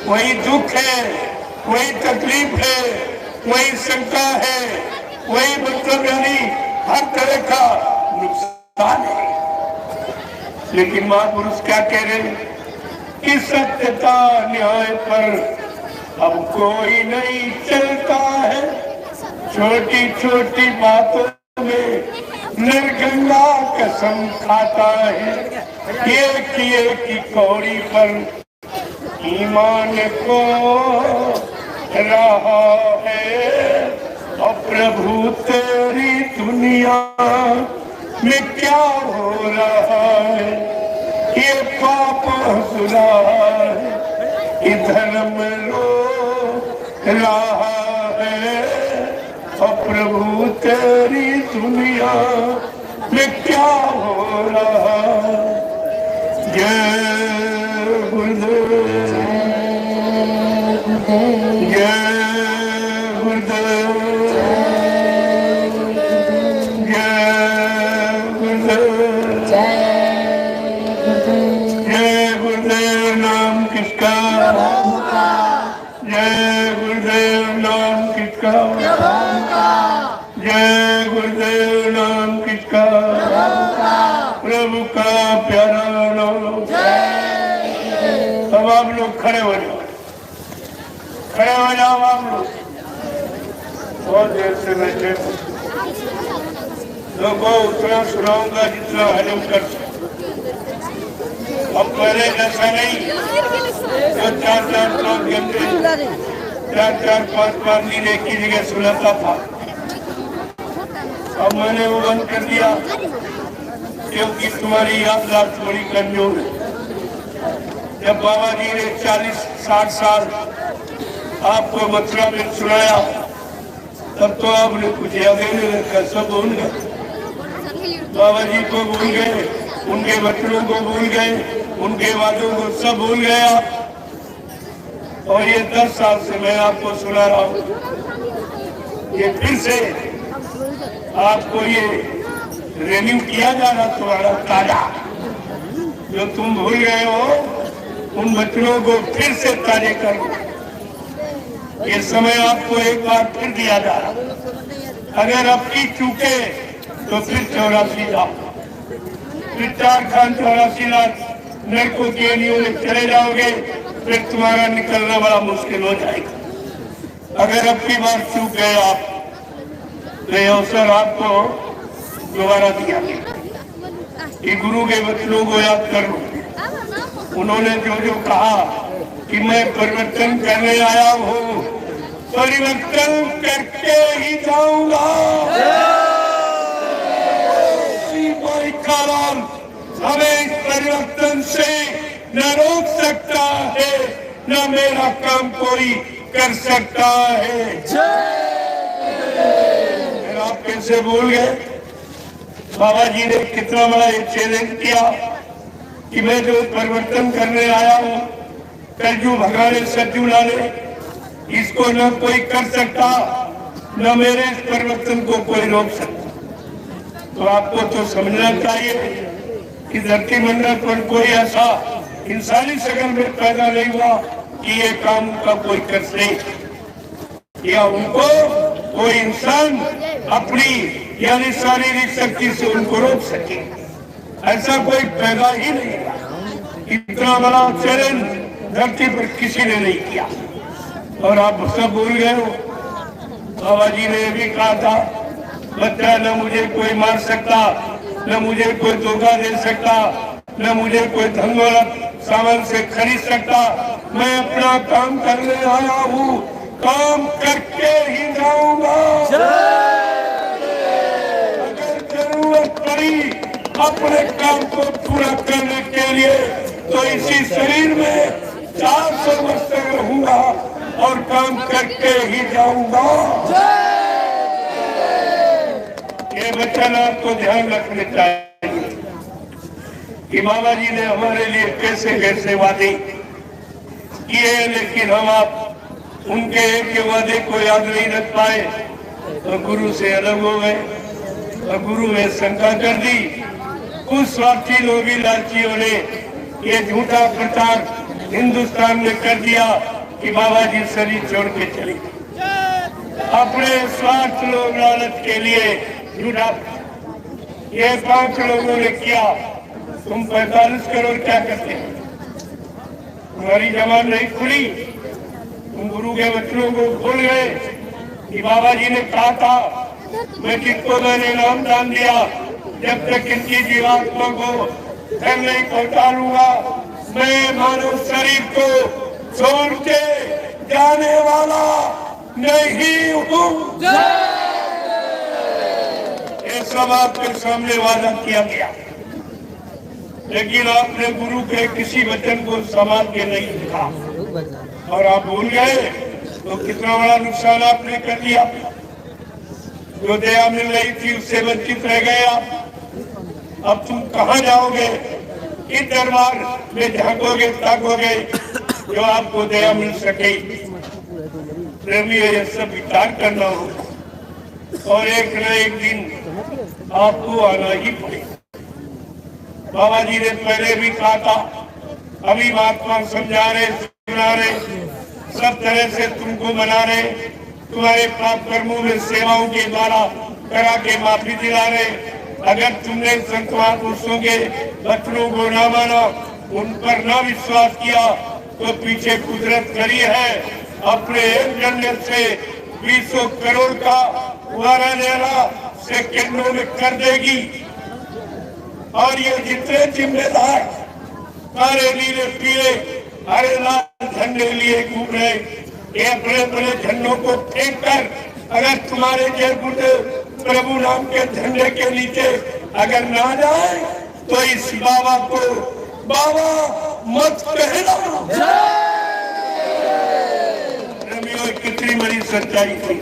वही दुख है, वही तकलीफ है, वही शंका है, वही मतलब यानी हर तरह का नुकसान है। लेकिन महापुरुष क्या कह रहे हैं कि सत्यता न्याय पर अब कोई नहीं चलता है। छोटी छोटी बातों में निर्गंगा कसम खाता है। एक की कौड़ी पर ईमान को रहा है। और प्रभु तेरी दुनिया में क्या हो रहा है? ये पाप सुना है, धर्म रो रहा है। और प्रभु तेरी दुनिया में क्या हो रहा है? जय गुरुदेव, जय गुरुदेव, जय गुरुदेव, जय गुरुदेव। नाम किसका? जय गुरुदेव। नाम किसका? जय गुरुदेव। नाम किसका? प्रभु का प्यारा नाम। अब आप लोग खड़े हो जाओ, खड़े हो जाओ आप लोग। बहुत देर से बैठे लोगों उतना सुनाऊंगा जितना हजम कर सकते। अब पहले जैसा नहीं जो 4-4 5 घंटे 4-4 5 5 दिन एक ही जगह सुनाता था। अब मैंने वो बंद कर दिया क्योंकि तुम्हारी याददाश्त बड़ी कमजोर है। जब बाबा जी ने 40-60 साल आपको मथुरा में सुनाया तब तो आपने कुछ याद ही नहीं रखा, सब भूल गए। बाबा जी को भूल गए, उनके बच्चों को भूल गए, उनके वादों को सब भूल गए आप। और ये 10 साल से मैं आपको सुना रहा हूँ, ये फिर से आपको ये रिन्यू किया जा रहा तुम्हारा ताजा, जो तुम भूल गए हो उन बच्चों को फिर से ताजे करो। ये समय आपको एक बार फिर दिया जा रहा। अगर अब की चूके तो फिर 84 लाख, फिर 4 खान 84 लाख नरकों के नियों में चले जाओगे, फिर तुम्हारा निकलना बड़ा मुश्किल हो जाएगा। अगर अब की बार चूक गए आप तो ये अवसर आपको दोबारा दिया गया कि गुरु के वचनों को याद कर लो। उन्होंने जो जो कहा कि मैं परिवर्तन करने आया हूँ, परिवर्तन करके ही जाऊंगा। कारण हमें इस परिवर्तन से न रोक सकता है, न मेरा काम कोई कर सकता है। फिर आप कैसे भूल गए? बाबा जी ने कितना बड़ा एक चैलेंज किया कि मैं जो परिवर्तन करने आया हूँ, कलजू भगाने सज्जू लाने, इसको न कोई कर सकता, न मेरे इस परिवर्तन को कोई रोक सकता। तो आपको तो समझना चाहिए कि धरती मंडल पर कोई ऐसा इंसानी शक्ल में पैदा नहीं हुआ कि ये काम का कोई कर सके, या उनको कोई इंसान अपनी यानी शारीरिक शक्ति से उनको रोक सके। ऐसा कोई पैदा ही नहीं हुआ। इतना बड़ा चैलेंज धरती पर किसी ने नहीं किया। और आप सब भूल गए हो, बाबा जी ने भी कहा था, बच्चा न मुझे कोई मार सकता, न मुझे कोई धोखा दे सकता, न मुझे कोई धन दौलत सामान से खरीद सकता। मैं अपना काम करने आया हूँ, काम करके ही जाऊंगा। अगर जरूरत पड़ी अपने काम को पूरा करने के लिए तो इसी शरीर में 400 वर्ष तक रहूंगा और काम करके ही जाऊंगा। ये वचन आपको ध्यान रखने चाहिए कि बाबा जी ने हमारे लिए कैसे कैसे वादे किए, लेकिन हम आप उनके एक वादे को याद नहीं रख पाए तो गुरु से अलग हो गए और गुरु में शंका कर दी। कुछ स्वार्थी लोभी लालचियों ने ये झूठा प्रचार हिंदुस्तान में कर दिया कि बाबा जी शरीर छोड़ के चले। अपने स्वार्थ लोग लालच के लिए झूठा ये 5 लोगों ने किया। तुम 45 करोड़ क्या करते हैं? तुम्हारी जबान नहीं खुली, तुम गुरु के वचनों को भूल गए कि बाबा जी ने कहा था, मैं किसको मैंने नाम दान दिया, जब तक इनकी जीवात्मा को धन नहीं पहुंचा लूंगा, मैं मानव शरीर को छोड़ के जाने वाला नहीं हूँ। ये सब आपके सामने वादा किया गया, लेकिन आपने गुरु के किसी वचन को संभाल के नहीं लिखा और आप भूल गए तो कितना बड़ा नुकसान आपने कर दिया। जो दया मिल रही थी उससे वंचित रह गए आप। अब तुम कहाँ जाओगे? इस दरबार में झांकोगे ताकोगे जो आपको दया मिल सके। प्रेमी ये सब विचार करना होगा और एक न एक दिन आपको आना ही पड़ेगा। बाबा जी ने पहले भी कहा था, अभी महात्मा समझा रहे, सुना रहे, सब तरह से तुमको मना रहे, तुम्हारे पाप कर्मों में सेवाओं के द्वारा करा के माफी दिला रहे। अगर तुमने संत महापुरुषों के वचनों को न माना, उन पर न विश्वास किया तो पीछे कुदरत खड़ी है, अपने एक जन्म से 200 करोड़ का वारा लेना सेकंडों में कर देगी। और ये जितने जिम्मेदार काले नीले पीले हरे लाल झंडे लिए घूम रहे, ये अपने अपने झंडों को फेंक कर अगर तुम्हारे जयपुर प्रभु नाम के झंडे के नीचे अगर ना जाए तो इस बाबा को बाबा मत कहना। कितनी बड़ी सच्चाई थी,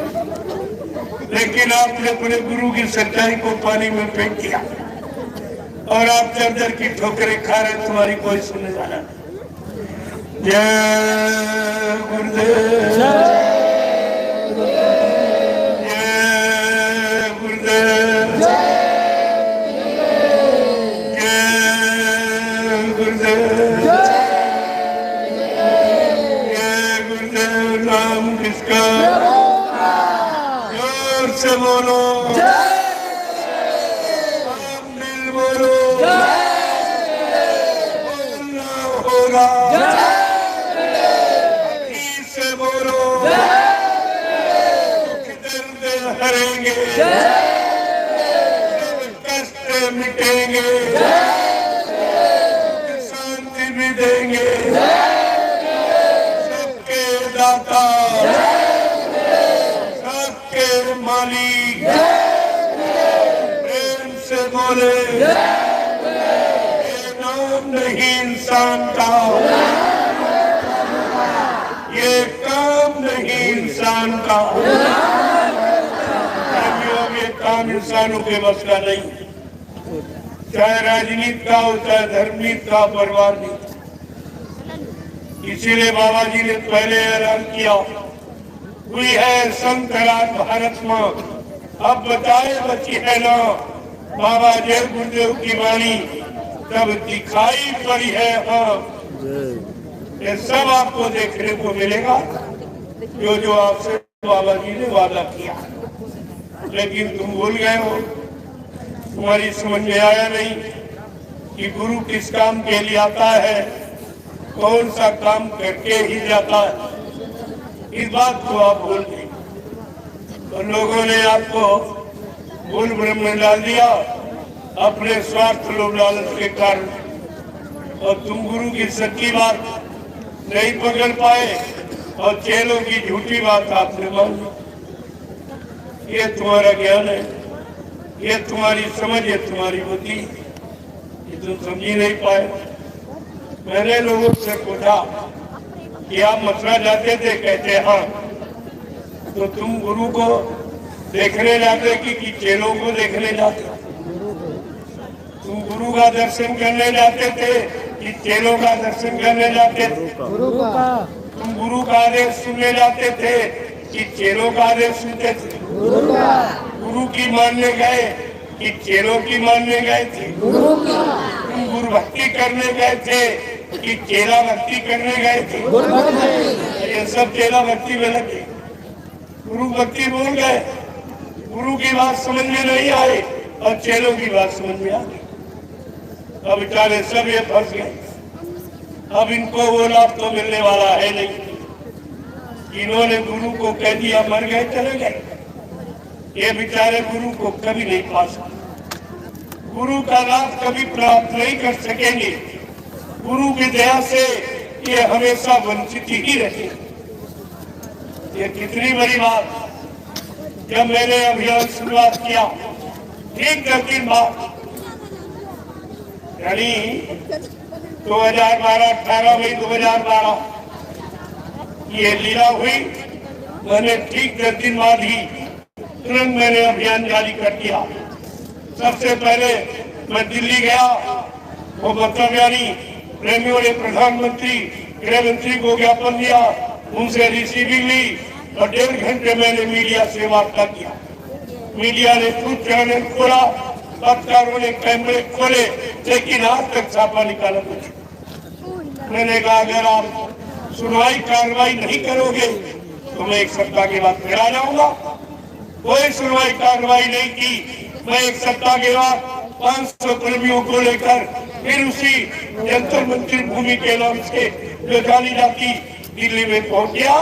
लेकिन आपने अपने गुरु की सच्चाई को पानी में फेंक दिया और आप दर की ठोकरें खा रहे, तुम्हारी कोई सुनने वाला नहीं। जय गुरुदेव, जय गुरुदेव, जय गुरुदेव, जय गुरुदेव। नाम किसका? जोर से बोलो, मिल बोलो, बोलना होगा, से बोलो, दर्द हरेंगे, कष्ट मिटेंगे, शांति भी देंगे, सबके दाता, सबके मालिक, प्रेम से बोले, ये नाम नहीं इंसान का, ये काम नहीं इंसान का। ये काम इंसानों के बस का नहीं, चाहे राजनीति का हो, चाहे धर्मनीति का, परिवार नहीं। इसीलिए बाबा जी ने पहले ऐलान किया, हुई है संत राज भारत में, अब बताए बची है ना। बाबा जय गुरुदेव की वाणी तब दिखाई पड़ी है। हाँ, ये सब आपको देखने को मिलेगा, जो जो आपसे बाबा जी ने वादा किया, लेकिन तुम भूल गए हो। तुम्हारी समझ में आया नहीं कि गुरु किस काम के लिए आता है, कौन सा काम करके ही जाता है। इस बात को आप भूल गए और लोगों ने आपको भूल भ्रम में डाल दिया अपने स्वार्थ लोभ लालच के कारण, और तुम गुरु की सच्ची बात नहीं पकड़ पाए और चेलों की झूठी बात आपने मान ली। ये तुम्हारा ज्ञान है, ये तुम्हारी समझ है, तुम्हारी बुद्धि, ये तुम समझ ही नहीं पाए। मैंने लोगों से पूछा कि आप मथुरा जाते थे, कहते हाँ, तो तुम गुरु को देखने जाते कि चेलों को देखने जाते? तुम गुरु का दर्शन करने जाते थे कि चेलों का दर्शन करने जाते थे? तुम गुरु का आदेश सुनने जाते थे कि चेलों का आदेश सुनते थे? गुरु की मानने गए कि चेलों की मानने गए थे? तुम गुरु भक्ति करने गए थे कि चेला भक्ति करने गए थे? ये सब चेला भक्ति में लगे, गुरु भक्ति बोल गए, गुरु की बात समझ में नहीं आई और चेलों की बात समझ में आ गई। अब बेचारे सब ये फंस गए। अब इनको वो लाभ तो मिलने वाला है नहीं। इन्होंने गुरु को कह दिया मर गए चले गए, ये बेचारे गुरु को कभी नहीं पा सकते, गुरु का लाभ कभी प्राप्त नहीं कर सकेंगे। गुरु की दया से ये हमेशा वंचित ही रहे। ये कितनी बड़ी बात। जब मैंने अभियान शुरुआत किया, ठीक 10 दिन बाद, यानी 2012 18 मई 2012 ये लीला हुई, मैंने ठीक 10 दिन बाद ही तुरंत मैंने अभियान जारी कर दिया। सबसे पहले मैं दिल्ली गया, वो मतलब यानी प्रेमियों ने प्रधानमंत्री गृह मंत्री को ज्ञापन दिया, उनसे रिसीविंग ली और 1.5 घंटे मैंने मीडिया से वार्ता किया। मीडिया ने ट्रूथ चैनल खोला, पत्रकारों ने कैमरे खोले, लेकिन आज तक छापा निकाला कुछ। मैंने कहा अगर आप सुनवाई कार्रवाई नहीं करोगे तो मैं 1 सप्ताह के बाद फिर आ जाऊंगा। कोई सुनवाई कार्रवाई नहीं की। मैं 1 सप्ताह के बाद 500 कर्मियों को लेकर फिर उसी जंतर मंदिर भूमि के नाम से जो जानी जाती दिल्ली में पहुंच गया,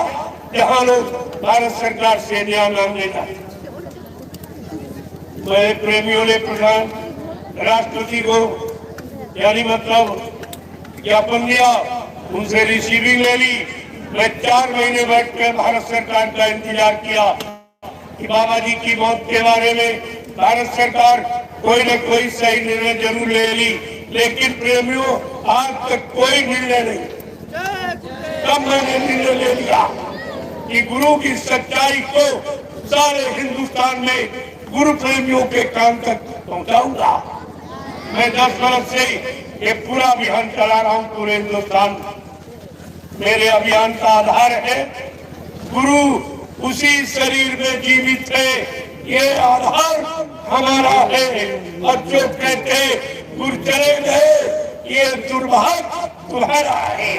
जहां लोग भारत सरकार से न्याय मांगने जाते। मैं प्रेमियों ने प्रधान राष्ट्रपति को यानी मतलब ज्ञापन दिया, उनसे रिसीविंग ले ली। मैं 4 महीने बैठकर भारत सरकार का इंतजार किया कि बाबा जी की मौत के बारे में भारत सरकार कोई न कोई सही निर्णय जरूर ले ली, लेकिन प्रेमियों आज तक कोई निर्णय नहीं। तब मैंने निर्णय ले लिया कि गुरु की सच्चाई को सारे हिंदुस्तान में गुरु प्रेमियों के कान तक पहुंचाऊंगा। मैं 10 वर्ष से ये पूरा अभियान चला रहा हूं पूरे हिंदुस्तान में। मेरे अभियान का आधार है गुरु उसी शरीर में जीवित है, ये आधार हमारा है। और जो कहते गुरु चले गए, ये दुर्भाग्य तुम्हारा है।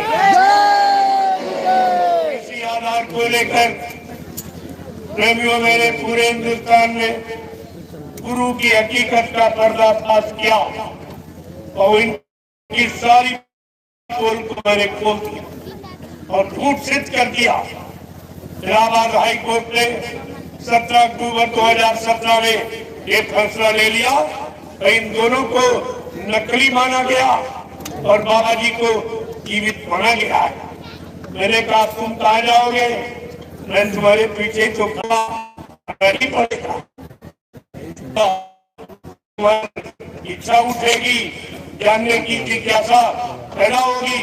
इसी आधार को लेकर प्रेमियों मैंने पूरे हिंदुस्तान में गुरु की हकीकत का पर्दाफाश किया और इनकी सारी पोल को मैंने खोल दिया और झूठ सिद्ध कर दिया। इलाहाबाद हाई कोर्ट ने 17 अक्टूबर 2017 में ये फैसला ले लिया। इन दोनों को नकली माना गया और बाबा जी को जीवित माना गया है। मैंने कहा तुम कहाँ जाओगे, मैं तुम्हारे पीछे तो नहीं पड़ेगा। इच्छा उठेगी, जानने की जिज्ञासा पैदा होगी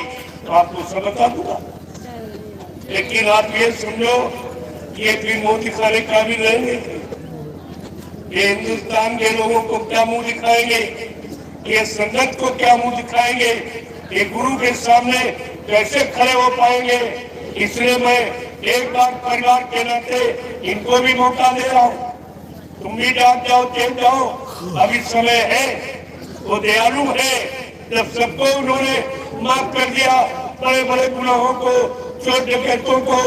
तो आपको सब बता दूंगा। लेकिन आप ये समझो ये फिर मुंह दिखाने का भी रहेंगे। ये हिंदुस्तान के लोगों को क्या मुंह दिखाएंगे, ये संगत को क्या मुंह दिखाएंगे, ये गुरु के सामने कैसे खड़े हो पाएंगे। इसलिए मैं एक बार परिवार के नाते इनको भी मौका दे रहा हूँ। तुम भी जाग जाओ, चेत जाओ, अभी समय है। वो दयालु है, जब सबको उन्होंने माफ कर दिया, बड़े बड़े गुनाहों को, चोर डकैतों को,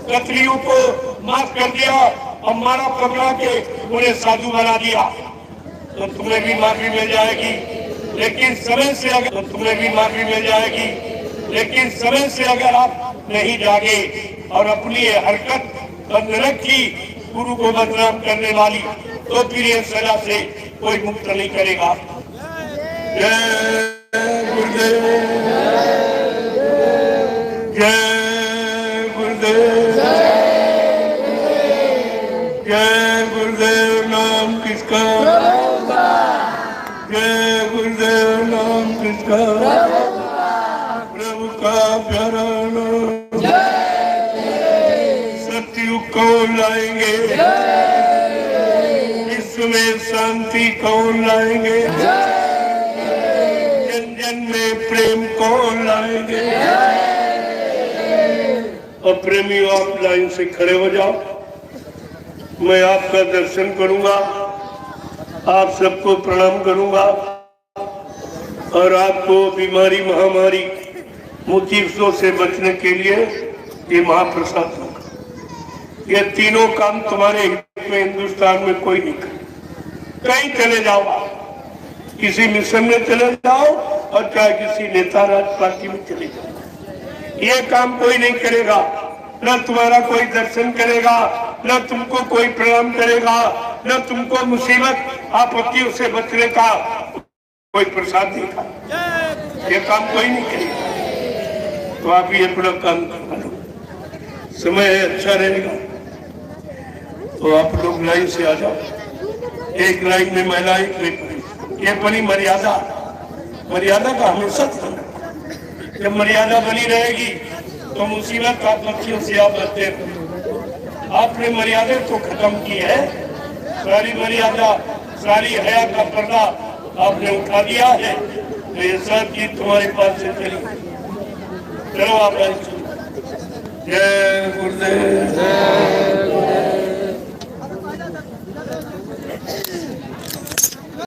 कतलियों को माफ कर दिया और मारा पकड़ा के उन्हें साधु बना दिया, तो तुम्हें भी माफी मिल जाएगी। लेकिन समय से अगर तुम्हें भी माफी मिल जाएगी, लेकिन समय से अगर आप नहीं जागे और अपनी हरकत बंद रखी गुरु को बदनाम करने वाली, तो फिर ये सजा से कोई मुक्त नहीं करेगा। जय गुरुदेव, जय गुरुदेव, जय गुरुदेव। नाम किसका, जय गुरुदेव। नाम किसका, प्रभु का प्यारा नाम। सतयुग कौन लाएंगे, विश्व में शांति कौन लाएंगे, जन जन में प्रेम कौन लाएंगे। और प्रेमियों आप लाइन से खड़े हो जाओ, मैं आपका दर्शन करूंगा, आप सबको प्रणाम करूंगा और आपको बीमारी महामारी मुसीबतों से बचने के लिए ये महाप्रसाद होगा। ये तीनों काम तुम्हारे हित में हिंदुस्तान में कोई नहीं करे। कहीं चले जाओ, किसी मिशन में चले जाओ और चाहे किसी नेता राज पार्टी में चले जाओ, ये काम कोई नहीं करेगा। न तुम्हारा कोई दर्शन करेगा, न तुमको कोई प्रणाम करेगा, न तुमको मुसीबत आपत्तियों से बचने का कोई प्रसाद देगा। ये काम कोई नहीं करेगा। तो आप ये अपना काम करवा लो, समय अच्छा रहेगा। तो आप लोग लाइन से आ जाओ, एक लाइन में महिला, एक में पुरुष। ये बनी मर्यादा, मर्यादा का हमेशा ध्यान रखो। जब मर्यादा बनी रहेगी तो मुसीबत आपत्तियों से आप बचते हो। आपने मर्यादा को खत्म की है, सारी मर्यादा, सारी हया का पर्दा आपने उठा दिया है, तो ये सब चीज तुम्हारे पास से चली। चलो आप जय गुरुदेव।